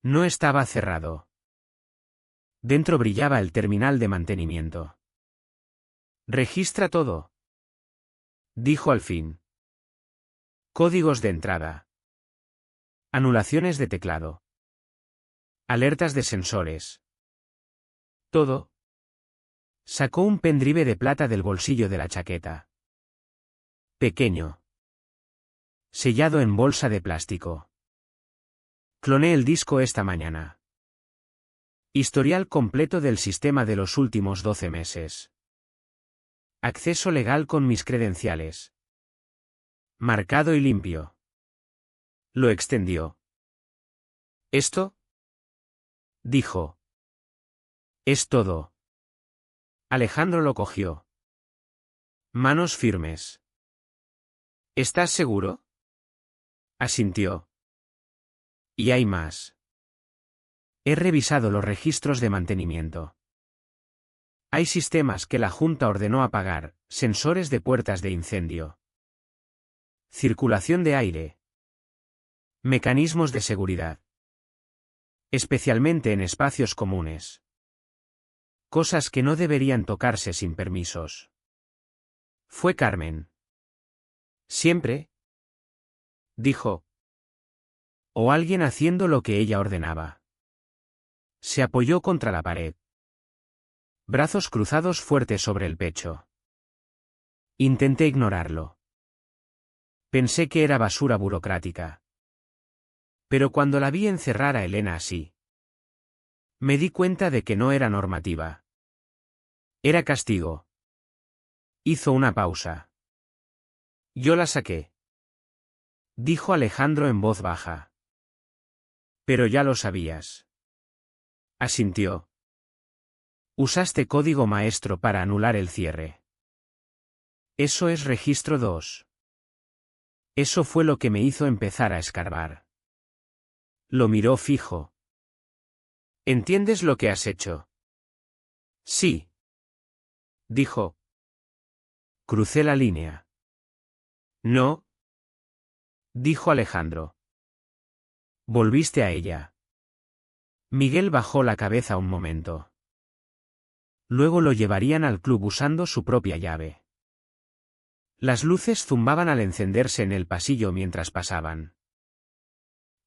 No estaba cerrado. Dentro brillaba el terminal de mantenimiento. «Registra todo», dijo al fin. Códigos de entrada. Anulaciones de teclado. Alertas de sensores. Todo. Sacó un pendrive de plata del bolsillo de la chaqueta. Pequeño. Sellado en bolsa de plástico. Cloné el disco esta mañana. Historial completo del sistema de los últimos 12 meses. Acceso legal con mis credenciales. Marcado y limpio. Lo extendió. ¿Esto?, dijo. Es todo. Alejandro lo cogió. Manos firmes. ¿Estás seguro?, asintió. Y hay más. He revisado los registros de mantenimiento. Hay sistemas que la Junta ordenó apagar, sensores de puertas de incendio. Circulación de aire. Mecanismos de seguridad. Especialmente en espacios comunes. Cosas que no deberían tocarse sin permisos. Fue Carmen. Siempre, dijo. O alguien haciendo lo que ella ordenaba. Se apoyó contra la pared. Brazos cruzados fuertes sobre el pecho. Intenté ignorarlo. Pensé que era basura burocrática. Pero cuando la vi encerrar a Elena así, me di cuenta de que no era normativa. Era castigo. Hizo una pausa. Yo la saqué, dijo Alejandro en voz baja. Pero ya lo sabías. Asintió. Usaste código maestro para anular el cierre. Eso es registro 2. Eso fue lo que me hizo empezar a escarbar. Lo miró fijo. ¿Entiendes lo que has hecho? Sí, dijo. Crucé la línea. No, dijo Alejandro. Volviste a ella. Miguel bajó la cabeza un momento. Luego lo llevarían al club usando su propia llave. Las luces zumbaban al encenderse en el pasillo mientras pasaban.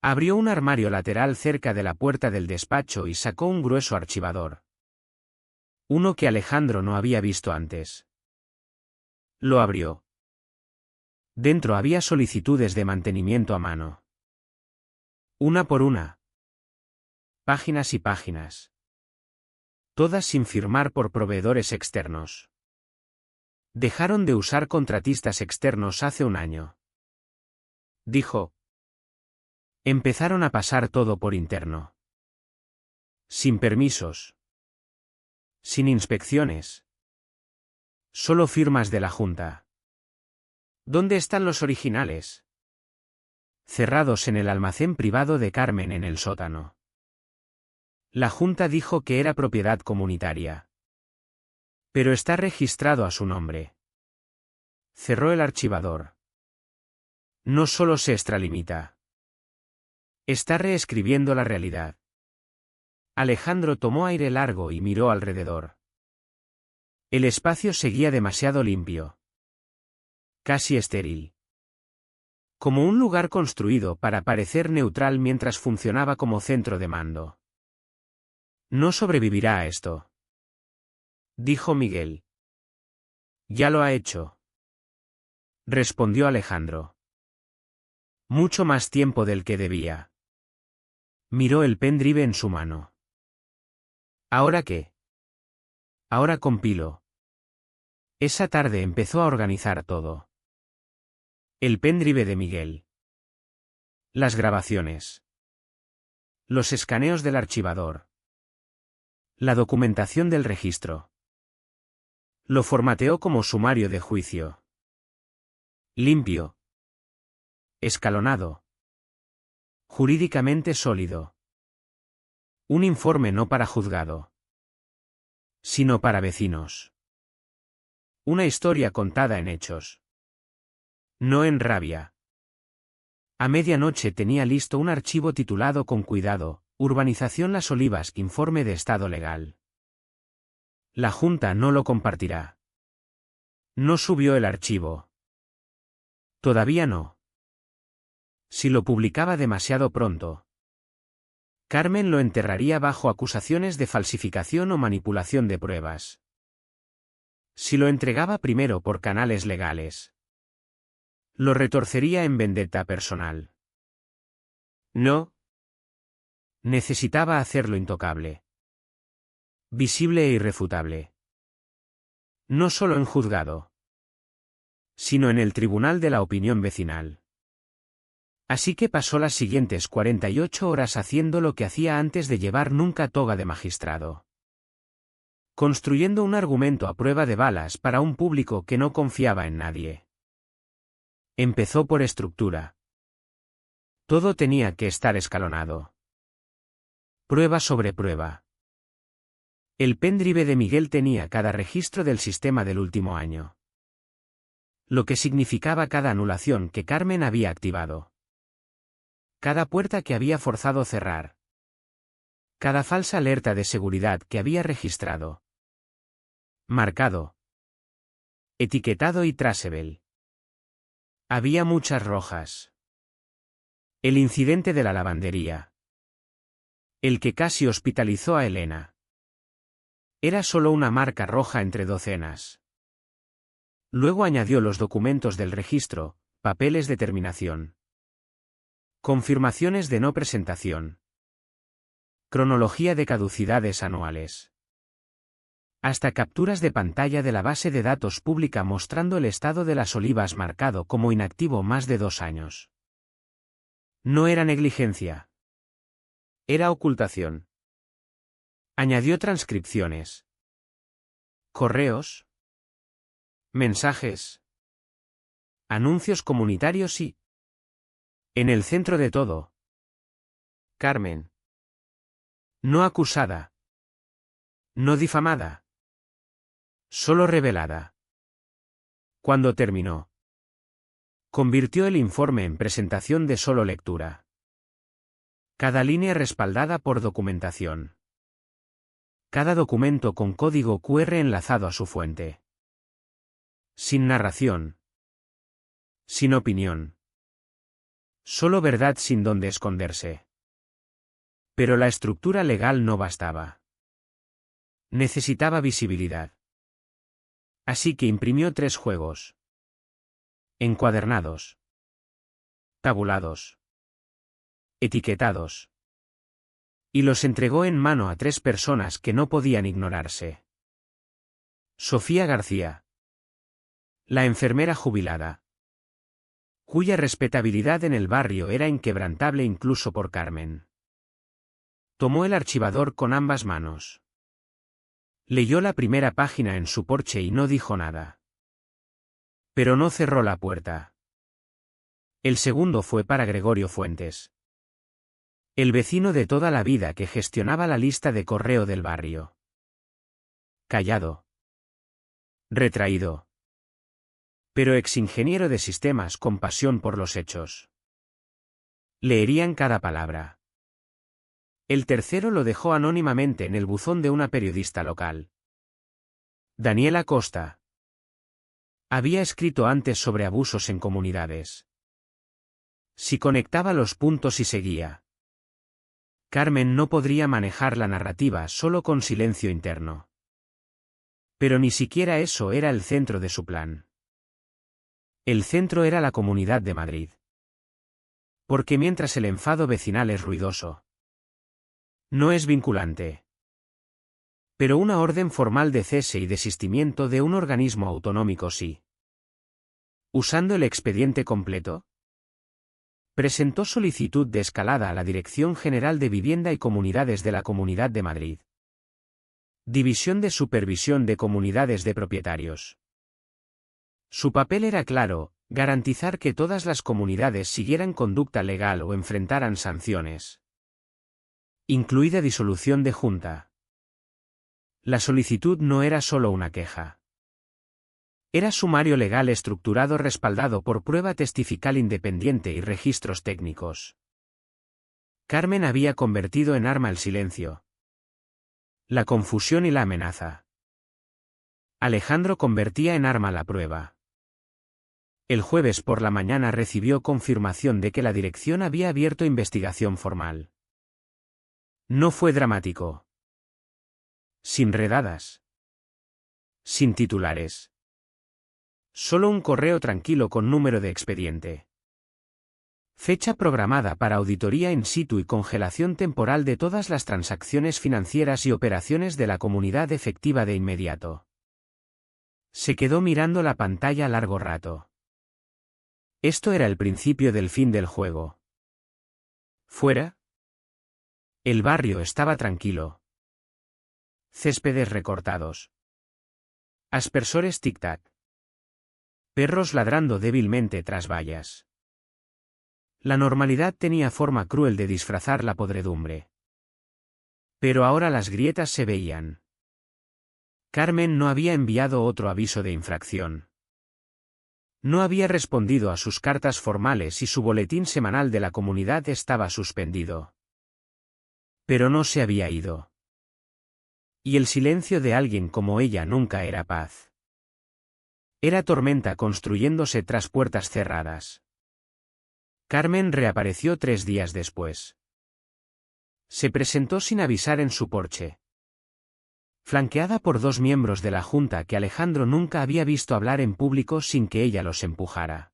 Abrió un armario lateral cerca de la puerta del despacho y sacó un grueso archivador. Uno que Alejandro no había visto antes. Lo abrió. Dentro había solicitudes de mantenimiento a mano. Una por una. Páginas y páginas. Todas sin firmar por proveedores externos. Dejaron de usar contratistas externos hace un año. Dijo. Empezaron a pasar todo por interno. Sin permisos. Sin inspecciones. Solo firmas de la Junta. ¿Dónde están los originales? Cerrados en el almacén privado de Carmen en el sótano. La Junta dijo que era propiedad comunitaria. Pero está registrado a su nombre. Cerró el archivador. No solo se extralimita. Está reescribiendo la realidad. Alejandro tomó aire largo y miró alrededor. El espacio seguía demasiado limpio. Casi estéril. Como un lugar construido para parecer neutral mientras funcionaba como centro de mando. No sobrevivirá a esto, dijo Miguel. Ya lo ha hecho, respondió Alejandro. Mucho más tiempo del que debía. Miró el pendrive en su mano. ¿Ahora qué? Ahora compilo. Esa tarde empezó a organizar todo. El pendrive de Miguel. Las grabaciones. Los escaneos del archivador. La documentación del registro. Lo formateó como sumario de juicio. Limpio. Escalonado. Jurídicamente sólido. Un informe no para juzgado, sino para vecinos. Una historia contada en hechos. No en rabia. A medianoche tenía listo un archivo titulado con cuidado, Urbanización Las Olivas, informe de estado legal. La Junta no lo compartirá. No subió el archivo. Todavía no. Si lo publicaba demasiado pronto, Carmen lo enterraría bajo acusaciones de falsificación o manipulación de pruebas. Si lo entregaba primero por canales legales, lo retorcería en vendetta personal. No. Necesitaba hacerlo intocable. Visible e irrefutable. No solo en juzgado, sino en el tribunal de la opinión vecinal. Así que pasó las siguientes 48 horas haciendo lo que hacía antes de llevar nunca toga de magistrado. Construyendo un argumento a prueba de balas para un público que no confiaba en nadie. Empezó por estructura. Todo tenía que estar escalonado. Prueba sobre prueba. El pendrive de Miguel tenía cada registro del sistema del último año. Lo que significaba cada anulación que Carmen había activado. Cada puerta que había forzado cerrar. Cada falsa alerta de seguridad que había registrado. Marcado. Etiquetado y traceable. Había muchas rojas. El incidente de la lavandería. El que casi hospitalizó a Elena. Era solo una marca roja entre docenas. Luego añadió los documentos del registro, papeles de terminación. Confirmaciones de no presentación. Cronología de caducidades anuales. Hasta capturas de pantalla de la base de datos pública mostrando el estado de Las Olivas marcado como inactivo más de 2 años. No era negligencia. Era ocultación. Añadió transcripciones. Correos. Mensajes. Anuncios comunitarios y... En el centro de todo. Carmen. No acusada. No difamada. Solo revelada. Cuando terminó, convirtió el informe en presentación de solo lectura. Cada línea respaldada por documentación. Cada documento con código QR enlazado a su fuente. Sin narración. Sin opinión. Solo verdad sin donde esconderse. Pero la estructura legal no bastaba. Necesitaba visibilidad. Así que imprimió 3 juegos. Encuadernados. Tabulados. Etiquetados. Y los entregó en mano a 3 personas que no podían ignorarse. Sofía García. La enfermera jubilada. Cuya respetabilidad en el barrio era inquebrantable incluso por Carmen. Tomó el archivador con ambas manos. Leyó la primera página en su porche y no dijo nada. Pero no cerró la puerta. El segundo fue para Gregorio Fuentes. El vecino de toda la vida que gestionaba la lista de correo del barrio. Callado. Retraído. Pero exingeniero de sistemas con pasión por los hechos. Leerían cada palabra. El tercero lo dejó anónimamente en el buzón de una periodista local. Daniela Costa. Había escrito antes sobre abusos en comunidades. Si conectaba los puntos y seguía. Carmen no podría manejar la narrativa solo con silencio interno. Pero ni siquiera eso era el centro de su plan. El centro era la Comunidad de Madrid. Porque mientras el enfado vecinal es ruidoso, no es vinculante. Pero una orden formal de cese y desistimiento de un organismo autonómico sí. Usando el expediente completo, presentó solicitud de escalada a la Dirección General de Vivienda y Comunidades de la Comunidad de Madrid. División de Supervisión de Comunidades de Propietarios. Su papel era claro: garantizar que todas las comunidades siguieran conducta legal o enfrentaran sanciones, incluida disolución de junta. La solicitud no era solo una queja. Era sumario legal estructurado respaldado por prueba testifical independiente y registros técnicos. Carmen había convertido en arma el silencio, la confusión y la amenaza. Alejandro convertía en arma la prueba. El jueves por la mañana recibió confirmación de que la dirección había abierto investigación formal. No fue dramático. Sin redadas. Sin titulares. Solo un correo tranquilo con número de expediente. Fecha programada para auditoría in situ y congelación temporal de todas las transacciones financieras y operaciones de la comunidad efectiva de inmediato. Se quedó mirando la pantalla largo rato. Esto era el principio del fin del juego. Fuera, el barrio estaba tranquilo. Céspedes recortados. Aspersores tic-tac. Perros ladrando débilmente tras vallas. La normalidad tenía forma cruel de disfrazar la podredumbre. Pero ahora las grietas se veían. Carmen no había enviado otro aviso de infracción. No había respondido a sus cartas formales y su boletín semanal de la comunidad estaba suspendido. Pero no se había ido. Y el silencio de alguien como ella nunca era paz. Era tormenta construyéndose tras puertas cerradas. Carmen reapareció 3 días después. Se presentó sin avisar en su porche, flanqueada por 2 miembros de la Junta que Alejandro nunca había visto hablar en público sin que ella los empujara.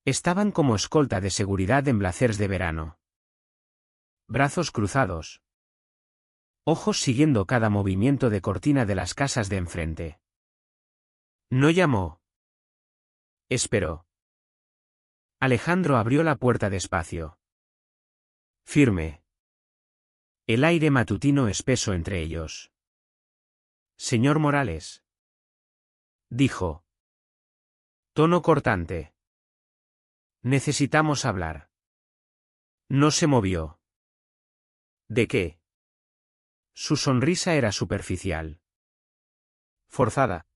Estaban como escolta de seguridad en blazers de verano. Brazos cruzados. Ojos siguiendo cada movimiento de cortina de las casas de enfrente. No llamó. Esperó. Alejandro abrió la puerta despacio. Firme. El aire matutino espeso entre ellos. Señor Morales. Dijo. Tono cortante. Necesitamos hablar. No se movió. ¿De qué? Su sonrisa era superficial. Forzada.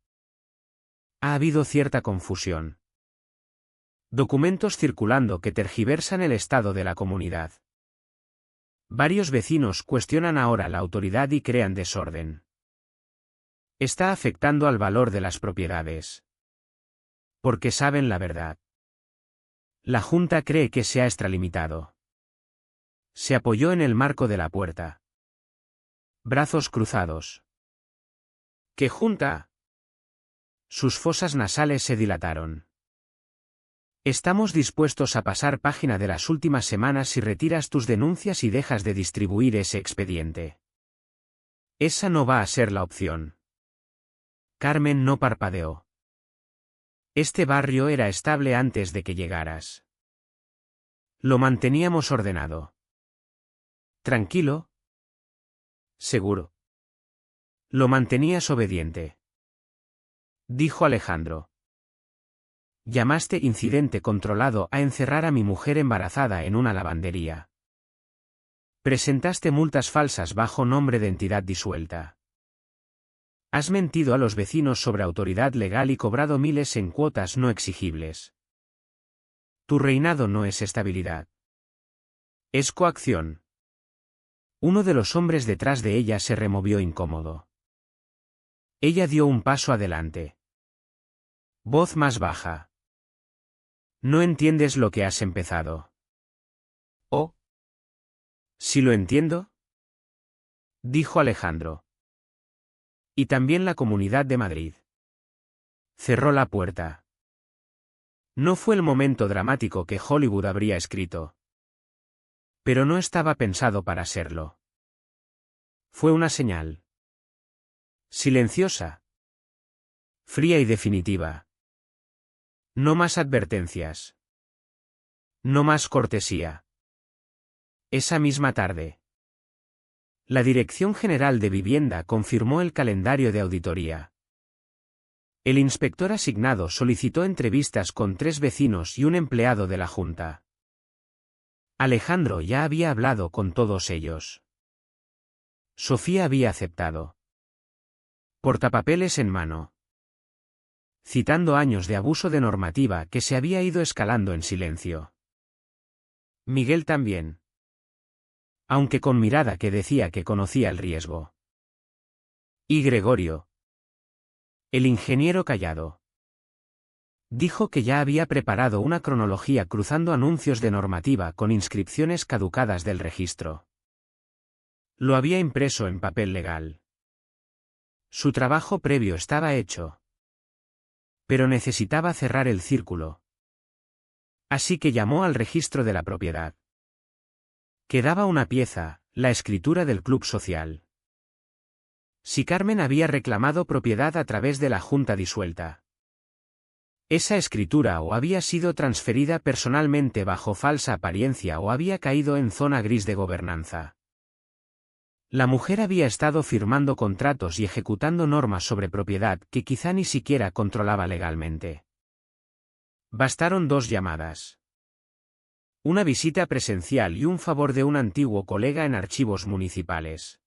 Ha habido cierta confusión. Documentos circulando que tergiversan el estado de la comunidad. Varios vecinos cuestionan ahora la autoridad y crean desorden. Está afectando al valor de las propiedades. Porque saben la verdad. La Junta cree que se ha extralimitado. Se apoyó en el marco de la puerta. Brazos cruzados. ¿Qué Junta? Sus fosas nasales se dilataron. Estamos dispuestos a pasar página de las últimas semanas si retiras tus denuncias y dejas de distribuir ese expediente. Esa no va a ser la opción. Carmen no parpadeó. Este barrio era estable antes de que llegaras. Lo manteníamos ordenado. Tranquilo. Seguro. Lo mantenías obediente. Dijo Alejandro. Llamaste incidente controlado a encerrar a mi mujer embarazada en una lavandería. Presentaste multas falsas bajo nombre de entidad disuelta. Has mentido a los vecinos sobre autoridad legal y cobrado miles en cuotas no exigibles. Tu reinado no es estabilidad. Es coacción. Uno de los hombres detrás de ella se removió incómodo. Ella dio un paso adelante. Voz más baja. No entiendes lo que has empezado. ¿Oh? ¿Sí lo entiendo? Dijo Alejandro. Y también la Comunidad de Madrid. Cerró la puerta. No fue el momento dramático que Hollywood habría escrito. Pero no estaba pensado para serlo. Fue una señal. Silenciosa. Fría y definitiva. No más advertencias. No más cortesía. Esa misma tarde. La Dirección General de Vivienda confirmó el calendario de auditoría. El inspector asignado solicitó entrevistas con 3 vecinos y un empleado de la Junta. Alejandro ya había hablado con todos ellos. Sofía había aceptado. Portapapeles en mano. Citando años de abuso de normativa que se había ido escalando en silencio. Miguel también. Aunque con mirada que decía que conocía el riesgo. Y Gregorio. El ingeniero callado. Dijo que ya había preparado una cronología cruzando anuncios de normativa con inscripciones caducadas del registro. Lo había impreso en papel legal. Su trabajo previo estaba hecho. Pero necesitaba cerrar el círculo. Así que llamó al registro de la propiedad. Quedaba una pieza, la escritura del club social. Si Carmen había reclamado propiedad a través de la junta disuelta. Esa escritura o había sido transferida personalmente bajo falsa apariencia o había caído en zona gris de gobernanza. La mujer había estado firmando contratos y ejecutando normas sobre propiedad que quizá ni siquiera controlaba legalmente. Bastaron 2 llamadas. Una visita presencial y un favor de un antiguo colega en archivos municipales.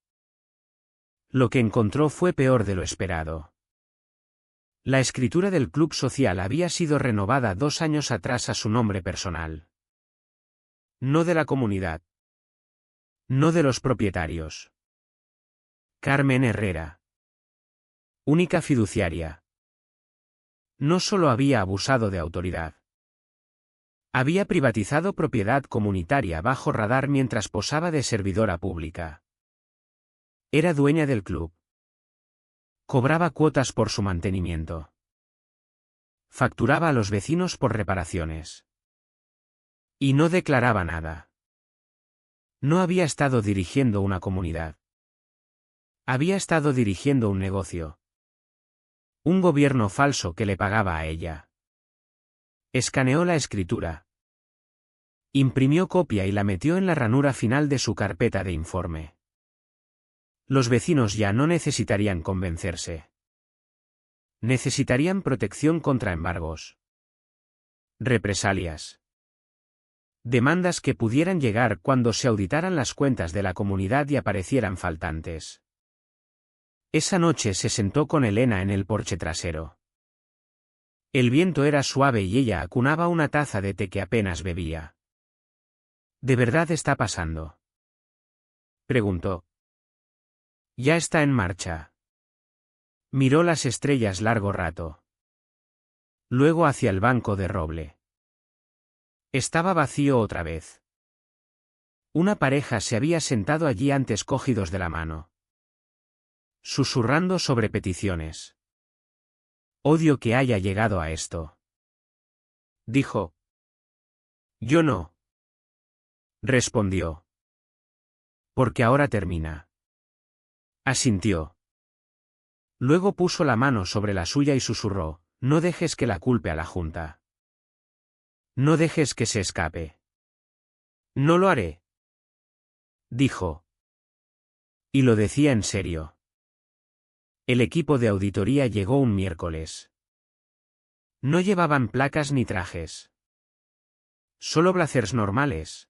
Lo que encontró fue peor de lo esperado. La escritura del club social había sido renovada 2 años atrás a su nombre personal. No de la comunidad. No de los propietarios. Carmen Herrera. Única fiduciaria. No solo había abusado de autoridad. Había privatizado propiedad comunitaria bajo radar mientras posaba de servidora pública. Era dueña del club. Cobraba cuotas por su mantenimiento. Facturaba a los vecinos por reparaciones. Y no declaraba nada. No había estado dirigiendo una comunidad. Había estado dirigiendo un negocio. Un gobierno falso que le pagaba a ella. Escaneó la escritura. Imprimió copia y la metió en la ranura final de su carpeta de informe. Los vecinos ya no necesitarían convencerse. Necesitarían protección contra embargos. Represalias. Demandas que pudieran llegar cuando se auditaran las cuentas de la comunidad y aparecieran faltantes. Esa noche se sentó con Elena en el porche trasero. El viento era suave y ella acunaba una taza de té que apenas bebía. ¿De verdad está pasando?, preguntó. Ya está en marcha. Miró las estrellas largo rato. Luego hacia el banco de roble. Estaba vacío otra vez. Una pareja se había sentado allí antes cogidos de la mano. Susurrando sobre peticiones. Odio que haya llegado a esto. Dijo. Yo no. Respondió. Porque ahora termina. Asintió. Luego puso la mano sobre la suya y susurró, no dejes que la culpe a la Junta. No dejes que se escape. No lo haré. Dijo. Y lo decía en serio. El equipo de auditoría llegó un miércoles. No llevaban placas ni trajes. Solo blazers normales.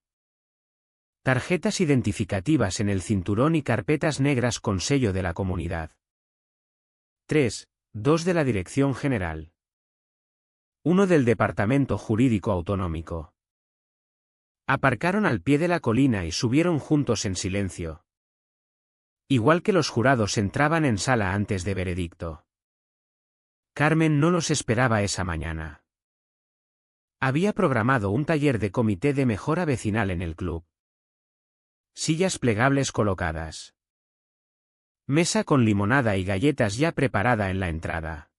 Tarjetas identificativas en el cinturón y carpetas negras con sello de la comunidad. 2 de la Dirección General. 1 del Departamento Jurídico Autonómico. Aparcaron al pie de la colina y subieron juntos en silencio. Igual que los jurados entraban en sala antes de veredicto. Carmen no los esperaba esa mañana. Había programado un taller de comité de mejora vecinal en el club. Sillas plegables colocadas. Mesa con limonada y galletas ya preparada en la entrada.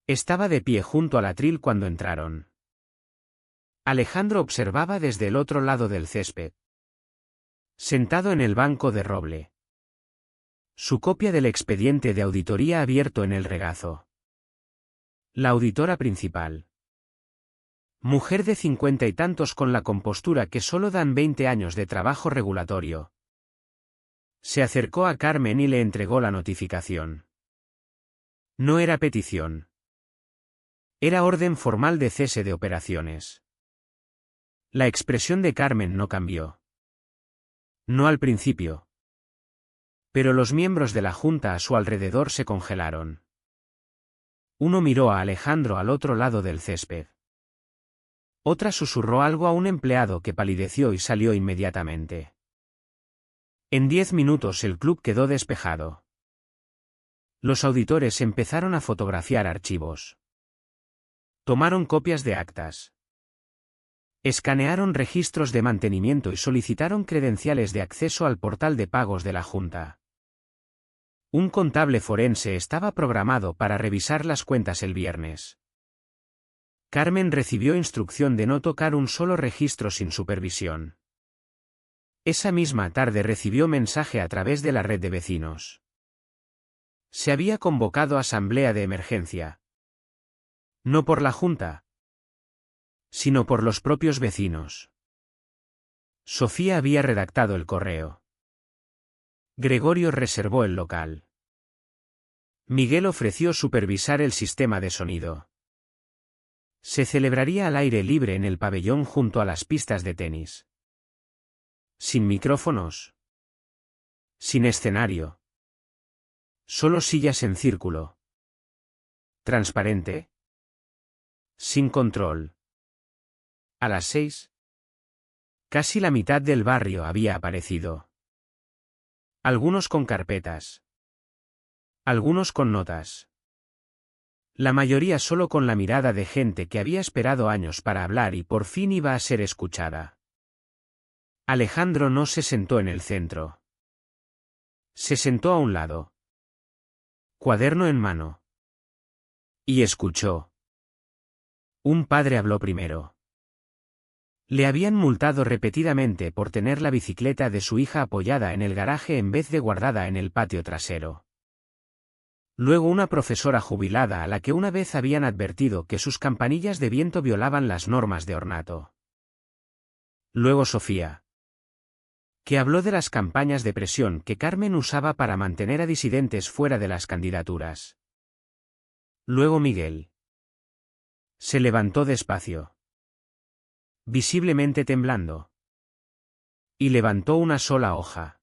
Estaba de pie junto al atril cuando entraron. Alejandro observaba desde el otro lado del césped. Sentado en el banco de roble. Su copia del expediente de auditoría abierto en el regazo. La auditora principal. Mujer de 50 y tantos con la compostura que solo dan 20 años de trabajo regulatorio. Se acercó a Carmen y le entregó la notificación. No era petición. Era orden formal de cese de operaciones. La expresión de Carmen no cambió. No al principio. Pero los miembros de la junta a su alrededor se congelaron. Uno miró a Alejandro al otro lado del césped. Otra susurró algo a un empleado que palideció y salió inmediatamente. En 10 minutos el club quedó despejado. Los auditores empezaron a fotografiar archivos. Tomaron copias de actas. Escanearon registros de mantenimiento y solicitaron credenciales de acceso al portal de pagos de la Junta. Un contable forense estaba programado para revisar las cuentas el viernes. Carmen recibió instrucción de no tocar un solo registro sin supervisión. Esa misma tarde recibió mensaje a través de la red de vecinos. Se había convocado asamblea de emergencia. No por la Junta, sino por los propios vecinos. Sofía había redactado el correo. Gregorio reservó el local. Miguel ofreció supervisar el sistema de sonido. Se celebraría al aire libre en el pabellón junto a las pistas de tenis. Sin micrófonos. Sin escenario. Solo sillas en círculo. Transparente. Sin control. A las 6. Casi la mitad del barrio había aparecido. Algunos con carpetas. Algunos con notas. La mayoría solo con la mirada de gente que había esperado años para hablar y por fin iba a ser escuchada. Alejandro no se sentó en el centro. Se sentó a un lado. Cuaderno en mano. Y escuchó. Un padre habló primero. Le habían multado repetidamente por tener la bicicleta de su hija apoyada en el garaje en vez de guardada en el patio trasero. Luego una profesora jubilada a la que una vez habían advertido que sus campanillas de viento violaban las normas de ornato. Luego Sofía, que habló de las campañas de presión que Carmen usaba para mantener a disidentes fuera de las candidaturas. Luego Miguel. Se levantó despacio, visiblemente temblando. Y levantó una sola hoja.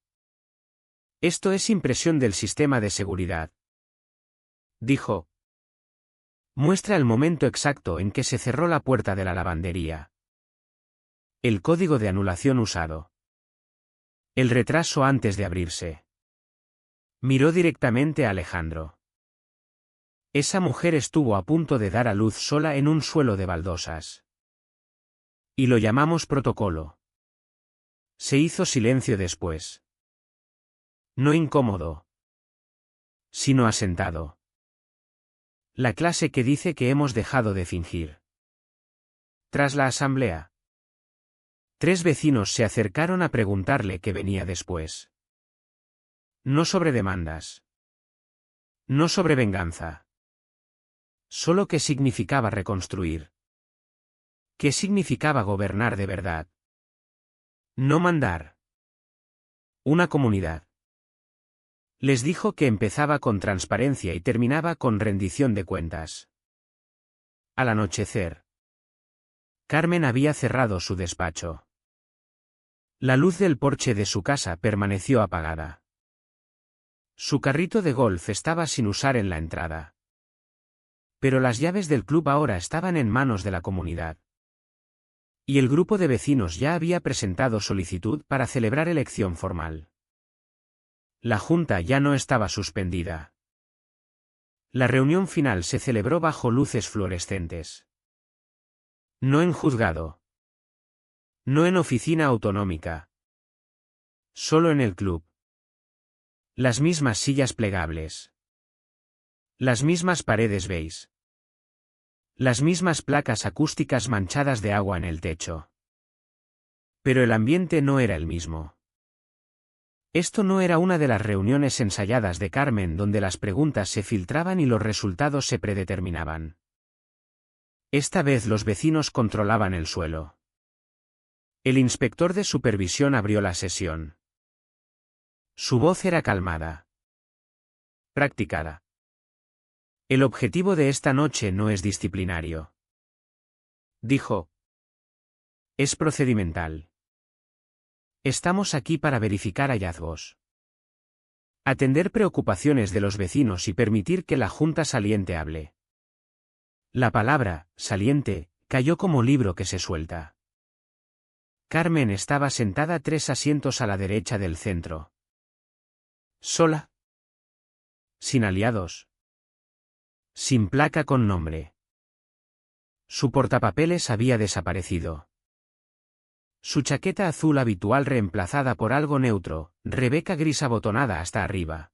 Esto es impresión del sistema de seguridad, dijo. Muestra el momento exacto en que se cerró la puerta de la lavandería. El código de anulación usado. El retraso antes de abrirse. Miró directamente a Alejandro. Esa mujer estuvo a punto de dar a luz sola en un suelo de baldosas. Y lo llamamos protocolo. Se hizo silencio después. No incómodo, sino asentado. La clase que dice que hemos dejado de fingir. Tras la asamblea, 3 vecinos se acercaron a preguntarle qué venía después. No sobre demandas. No sobre venganza. Solo qué significaba reconstruir. ¿Qué significaba gobernar de verdad? No mandar. Una comunidad. Les dijo que empezaba con transparencia y terminaba con rendición de cuentas. Al anochecer, Carmen había cerrado su despacho. La luz del porche de su casa permaneció apagada. Su carrito de golf estaba sin usar en la entrada. Pero las llaves del club ahora estaban en manos de la comunidad. Y el grupo de vecinos ya había presentado solicitud para celebrar elección formal. La junta ya no estaba suspendida. La reunión final se celebró bajo luces fluorescentes. No en juzgado. No en oficina autonómica. Solo en el club. Las mismas sillas plegables. Las mismas paredes beige. Las mismas placas acústicas manchadas de agua en el techo. Pero el ambiente no era el mismo. Esto no era una de las reuniones ensayadas de Carmen donde las preguntas se filtraban y los resultados se predeterminaban. Esta vez los vecinos controlaban el suelo. El inspector de supervisión abrió la sesión. Su voz era calmada. Practicada. El objetivo de esta noche no es disciplinario. Dijo. Es procedimental. Estamos aquí para verificar hallazgos. Atender preocupaciones de los vecinos y permitir que la junta saliente hable. La palabra, saliente, cayó como libro que se suelta. Carmen estaba sentada 3 asientos a la derecha del centro. Sola. Sin aliados. Sin placa con nombre. Su portapapeles había desaparecido. Su chaqueta azul habitual reemplazada por algo neutro, Rebeca gris abotonada hasta arriba.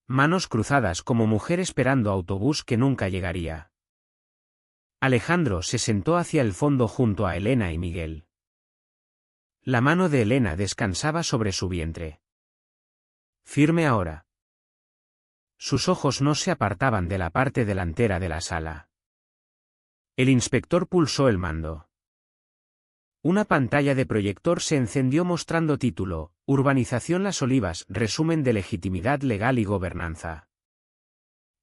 Manos cruzadas como mujer esperando autobús que nunca llegaría. Alejandro se sentó hacia el fondo junto a Elena y Miguel. La mano de Elena descansaba sobre su vientre. Firme ahora. Sus ojos no se apartaban de la parte delantera de la sala. El inspector pulsó el mando. Una pantalla de proyector se encendió mostrando título, Urbanización Las Olivas, resumen de legitimidad legal y gobernanza.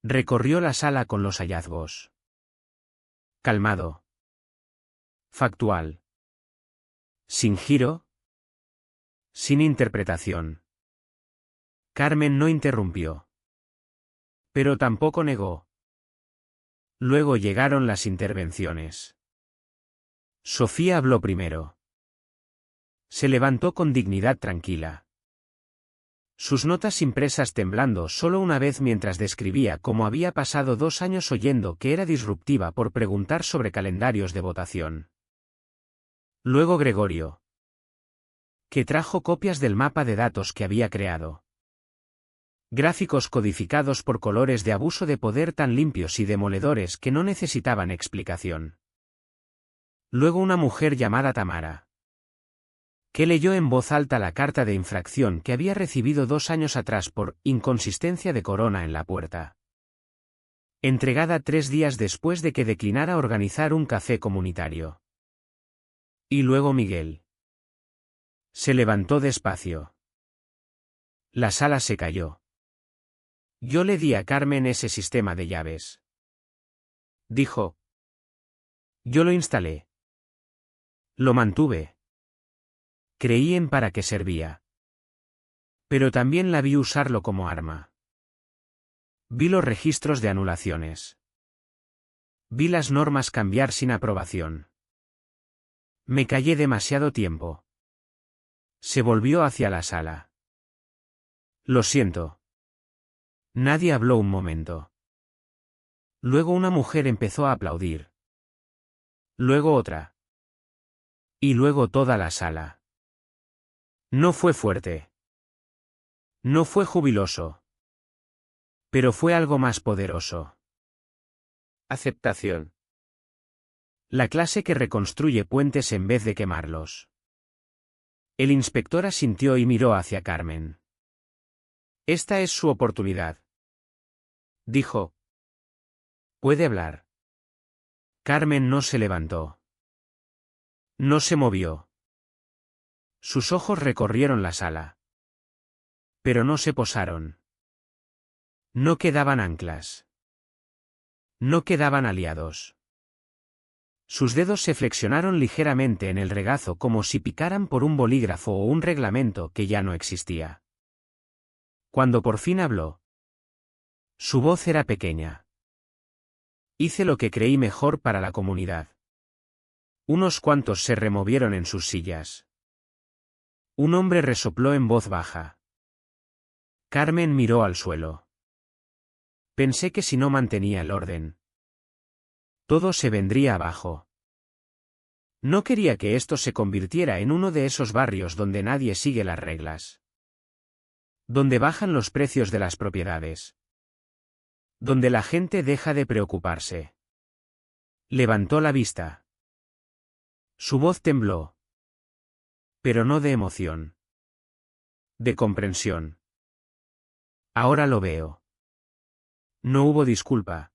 Recorrió la sala con los hallazgos. Calmado. Factual. Sin giro. Sin interpretación. Carmen no interrumpió. Pero tampoco negó. Luego llegaron las intervenciones. Sofía habló primero. Se levantó con dignidad tranquila. Sus notas impresas temblando solo una vez mientras describía cómo había pasado 2 años oyendo que era disruptiva por preguntar sobre calendarios de votación. Luego Gregorio. Que trajo copias del mapa de datos que había creado. Gráficos codificados por colores de abuso de poder tan limpios y demoledores que no necesitaban explicación. Luego una mujer llamada Tamara. Que leyó en voz alta la carta de infracción que había recibido 2 años atrás por inconsistencia de corona en la puerta. Entregada 3 días después de que declinara organizar un café comunitario. Y luego Miguel. Se levantó despacio. La sala se cayó. Yo le di a Carmen ese sistema de llaves. Dijo. Yo lo instalé. Lo mantuve. Creí en para qué servía. Pero también la vi usarlo como arma. Vi los registros de anulaciones. Vi las normas cambiar sin aprobación. Me callé demasiado tiempo. Se volvió hacia la sala. Lo siento. Nadie habló un momento. Luego una mujer empezó a aplaudir. Luego otra. Y luego toda la sala. No fue fuerte. No fue jubiloso. Pero fue algo más poderoso. Aceptación. La clase que reconstruye puentes en vez de quemarlos. El inspector asintió y miró hacia Carmen. Esta es su oportunidad. Dijo. Puede hablar. Carmen no se levantó. No se movió. Sus ojos recorrieron la sala. Pero no se posaron. No quedaban anclas. No quedaban aliados. Sus dedos se flexionaron ligeramente en el regazo como si picaran por un bolígrafo o un reglamento que ya no existía. Cuando por fin habló. Su voz era pequeña. Hice lo que creí mejor para la comunidad. Unos cuantos se removieron en sus sillas. Un hombre resopló en voz baja. Carmen miró al suelo. Pensé que si no mantenía el orden, todo se vendría abajo. No quería que esto se convirtiera en uno de esos barrios donde nadie sigue las reglas. Donde bajan los precios de las propiedades. Donde la gente deja de preocuparse. Levantó la vista. Su voz tembló. Pero no de emoción. De comprensión. Ahora lo veo. No hubo disculpa.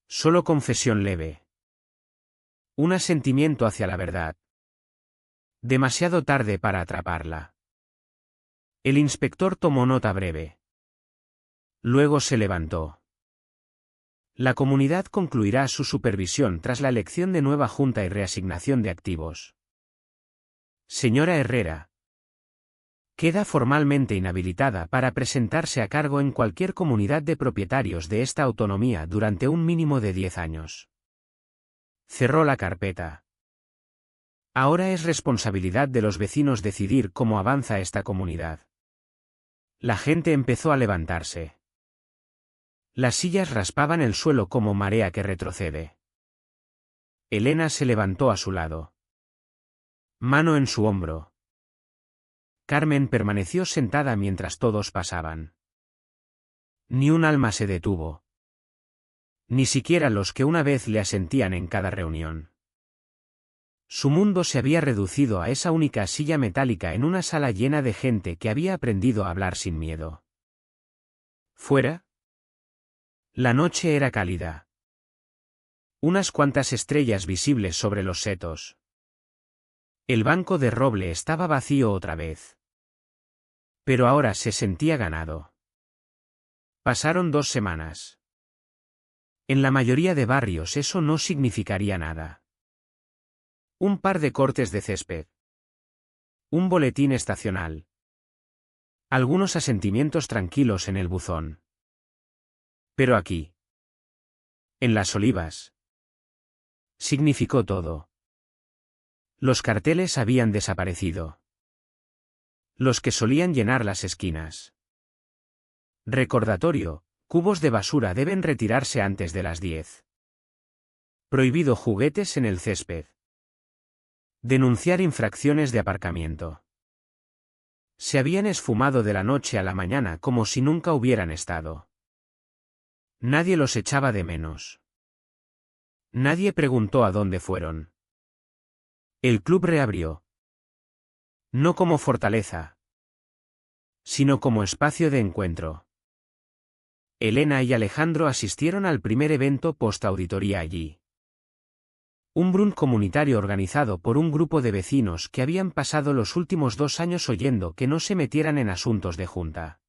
Solo confesión leve. Un asentimiento hacia la verdad. Demasiado tarde para atraparla. El inspector tomó nota breve. Luego se levantó. La comunidad concluirá su supervisión tras la elección de nueva junta y reasignación de activos. Señora Herrera. Queda formalmente inhabilitada para presentarse a cargo en cualquier comunidad de propietarios de esta autonomía durante un mínimo de 10 años. Cerró la carpeta. Ahora es responsabilidad de los vecinos decidir cómo avanza esta comunidad. La gente empezó a levantarse. Las sillas raspaban el suelo como marea que retrocede. Elena se levantó a su lado. Mano en su hombro. Carmen permaneció sentada mientras todos pasaban. Ni un alma se detuvo. Ni siquiera los que una vez le asentían en cada reunión. Su mundo se había reducido a esa única silla metálica en una sala llena de gente que había aprendido a hablar sin miedo. ¿Fuera? La noche era cálida. Unas cuantas estrellas visibles sobre los setos. El banco de roble estaba vacío otra vez. Pero ahora se sentía ganado. Pasaron 2 semanas. En la mayoría de barrios eso no significaría nada. Un par de cortes de césped. Un boletín estacional. Algunos asentimientos tranquilos en el buzón. Pero aquí. En Las Olivas. Significó todo. Los carteles habían desaparecido. Los que solían llenar las esquinas. Recordatorio: cubos de basura deben retirarse antes de las 10. Prohibido juguetes en el césped. Denunciar infracciones de aparcamiento. Se habían esfumado de la noche a la mañana como si nunca hubieran estado. Nadie los echaba de menos. Nadie preguntó a dónde fueron. El club reabrió. No como fortaleza, sino como espacio de encuentro. Elena y Alejandro asistieron al primer evento post-auditoría allí. Un brunch comunitario organizado por un grupo de vecinos que habían pasado los últimos 2 años oyendo que no se metieran en asuntos de junta.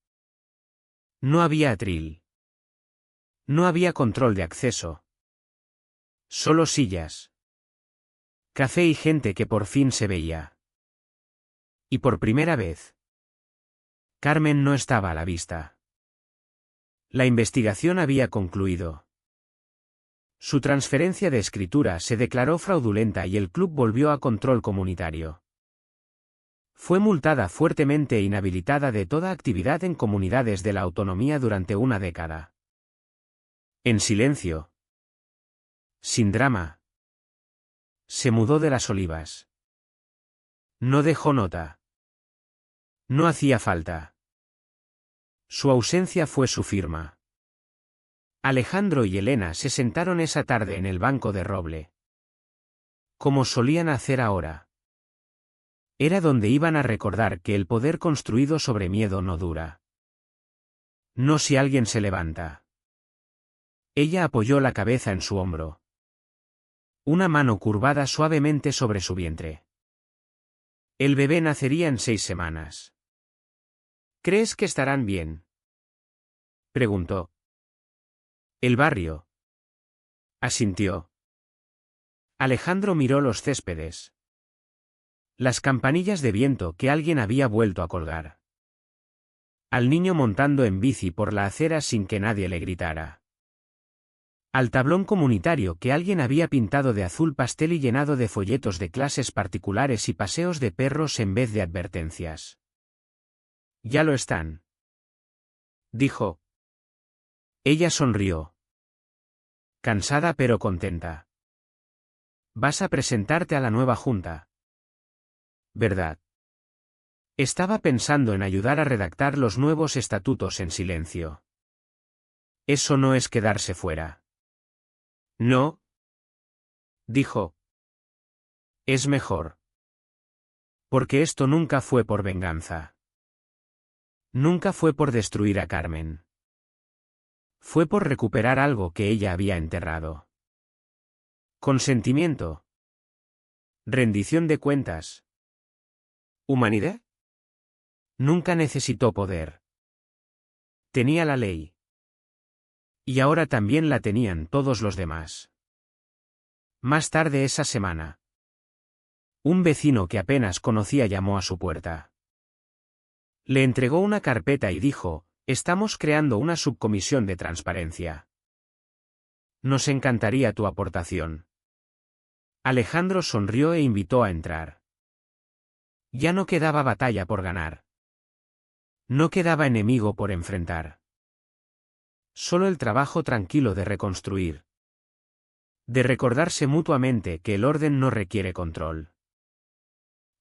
No había atril. No había control de acceso. Solo sillas. Café y gente que por fin se veía. Y por primera vez. Carmen no estaba a la vista. La investigación había concluido. Su transferencia de escritura se declaró fraudulenta y el club volvió a control comunitario. Fue multada fuertemente e inhabilitada de toda actividad en comunidades de la autonomía durante una década. En silencio. Sin drama. Se mudó de Las Olivas. No dejó nota. No hacía falta. Su ausencia fue su firma. Alejandro y Elena se sentaron esa tarde en el banco de roble. Como solían hacer ahora. Era donde iban a recordar que el poder construido sobre miedo no dura. No si alguien se levanta. Ella apoyó la cabeza en su hombro. Una mano curvada suavemente sobre su vientre. El bebé nacería en 6 semanas. ¿Crees que estarán bien?, preguntó. El barrio. Asintió. Alejandro miró los céspedes. Las campanillas de viento que alguien había vuelto a colgar. Al niño montando en bici por la acera sin que nadie le gritara. Al tablón comunitario que alguien había pintado de azul pastel y llenado de folletos de clases particulares y paseos de perros en vez de advertencias. Ya lo están, dijo. Ella sonrió. Cansada pero contenta. Vas a presentarte a la nueva junta, ¿verdad? Estaba pensando en ayudar a redactar los nuevos estatutos en silencio. Eso no es quedarse fuera. No, dijo. Es mejor. Porque esto nunca fue por venganza. Nunca fue por destruir a Carmen. Fue por recuperar algo que ella había enterrado. Consentimiento. Rendición de cuentas. ¿Humanidad? Nunca necesitó poder. Tenía la ley. Y ahora también la tenían todos los demás. Más tarde esa semana, un vecino que apenas conocía llamó a su puerta. Le entregó una carpeta y dijo: «Estamos creando una subcomisión de transparencia. Nos encantaría tu aportación». Alejandro sonrió e invitó a entrar. Ya no quedaba batalla por ganar. No quedaba enemigo por enfrentar. Solo el trabajo tranquilo de reconstruir. De recordarse mutuamente que el orden no requiere control.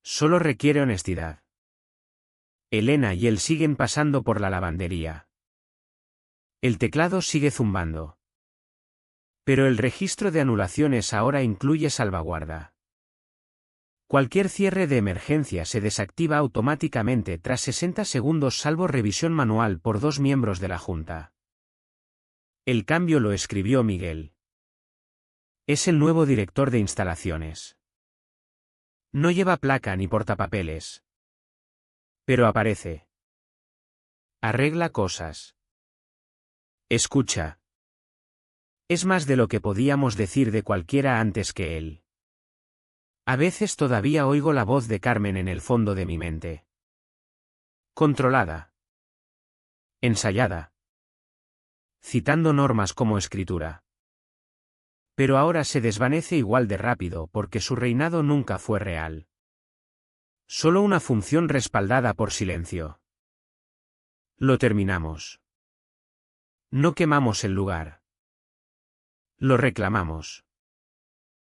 Solo requiere honestidad. Elena y él siguen pasando por la lavandería. El teclado sigue zumbando. Pero el registro de anulaciones ahora incluye salvaguarda. Cualquier cierre de emergencia se desactiva automáticamente tras 60 segundos salvo revisión manual por 2 miembros de la Junta. El cambio lo escribió Miguel. Es el nuevo director de instalaciones. No lleva placa ni portapapeles. Pero aparece. Arregla cosas. Escucha. Es más de lo que podíamos decir de cualquiera antes que él. A veces todavía oigo la voz de Carmen en el fondo de mi mente. Controlada. Ensayada. Citando normas como escritura. Pero ahora se desvanece igual de rápido porque su reinado nunca fue real. Solo una función respaldada por silencio. Lo terminamos. No quemamos el lugar. Lo reclamamos.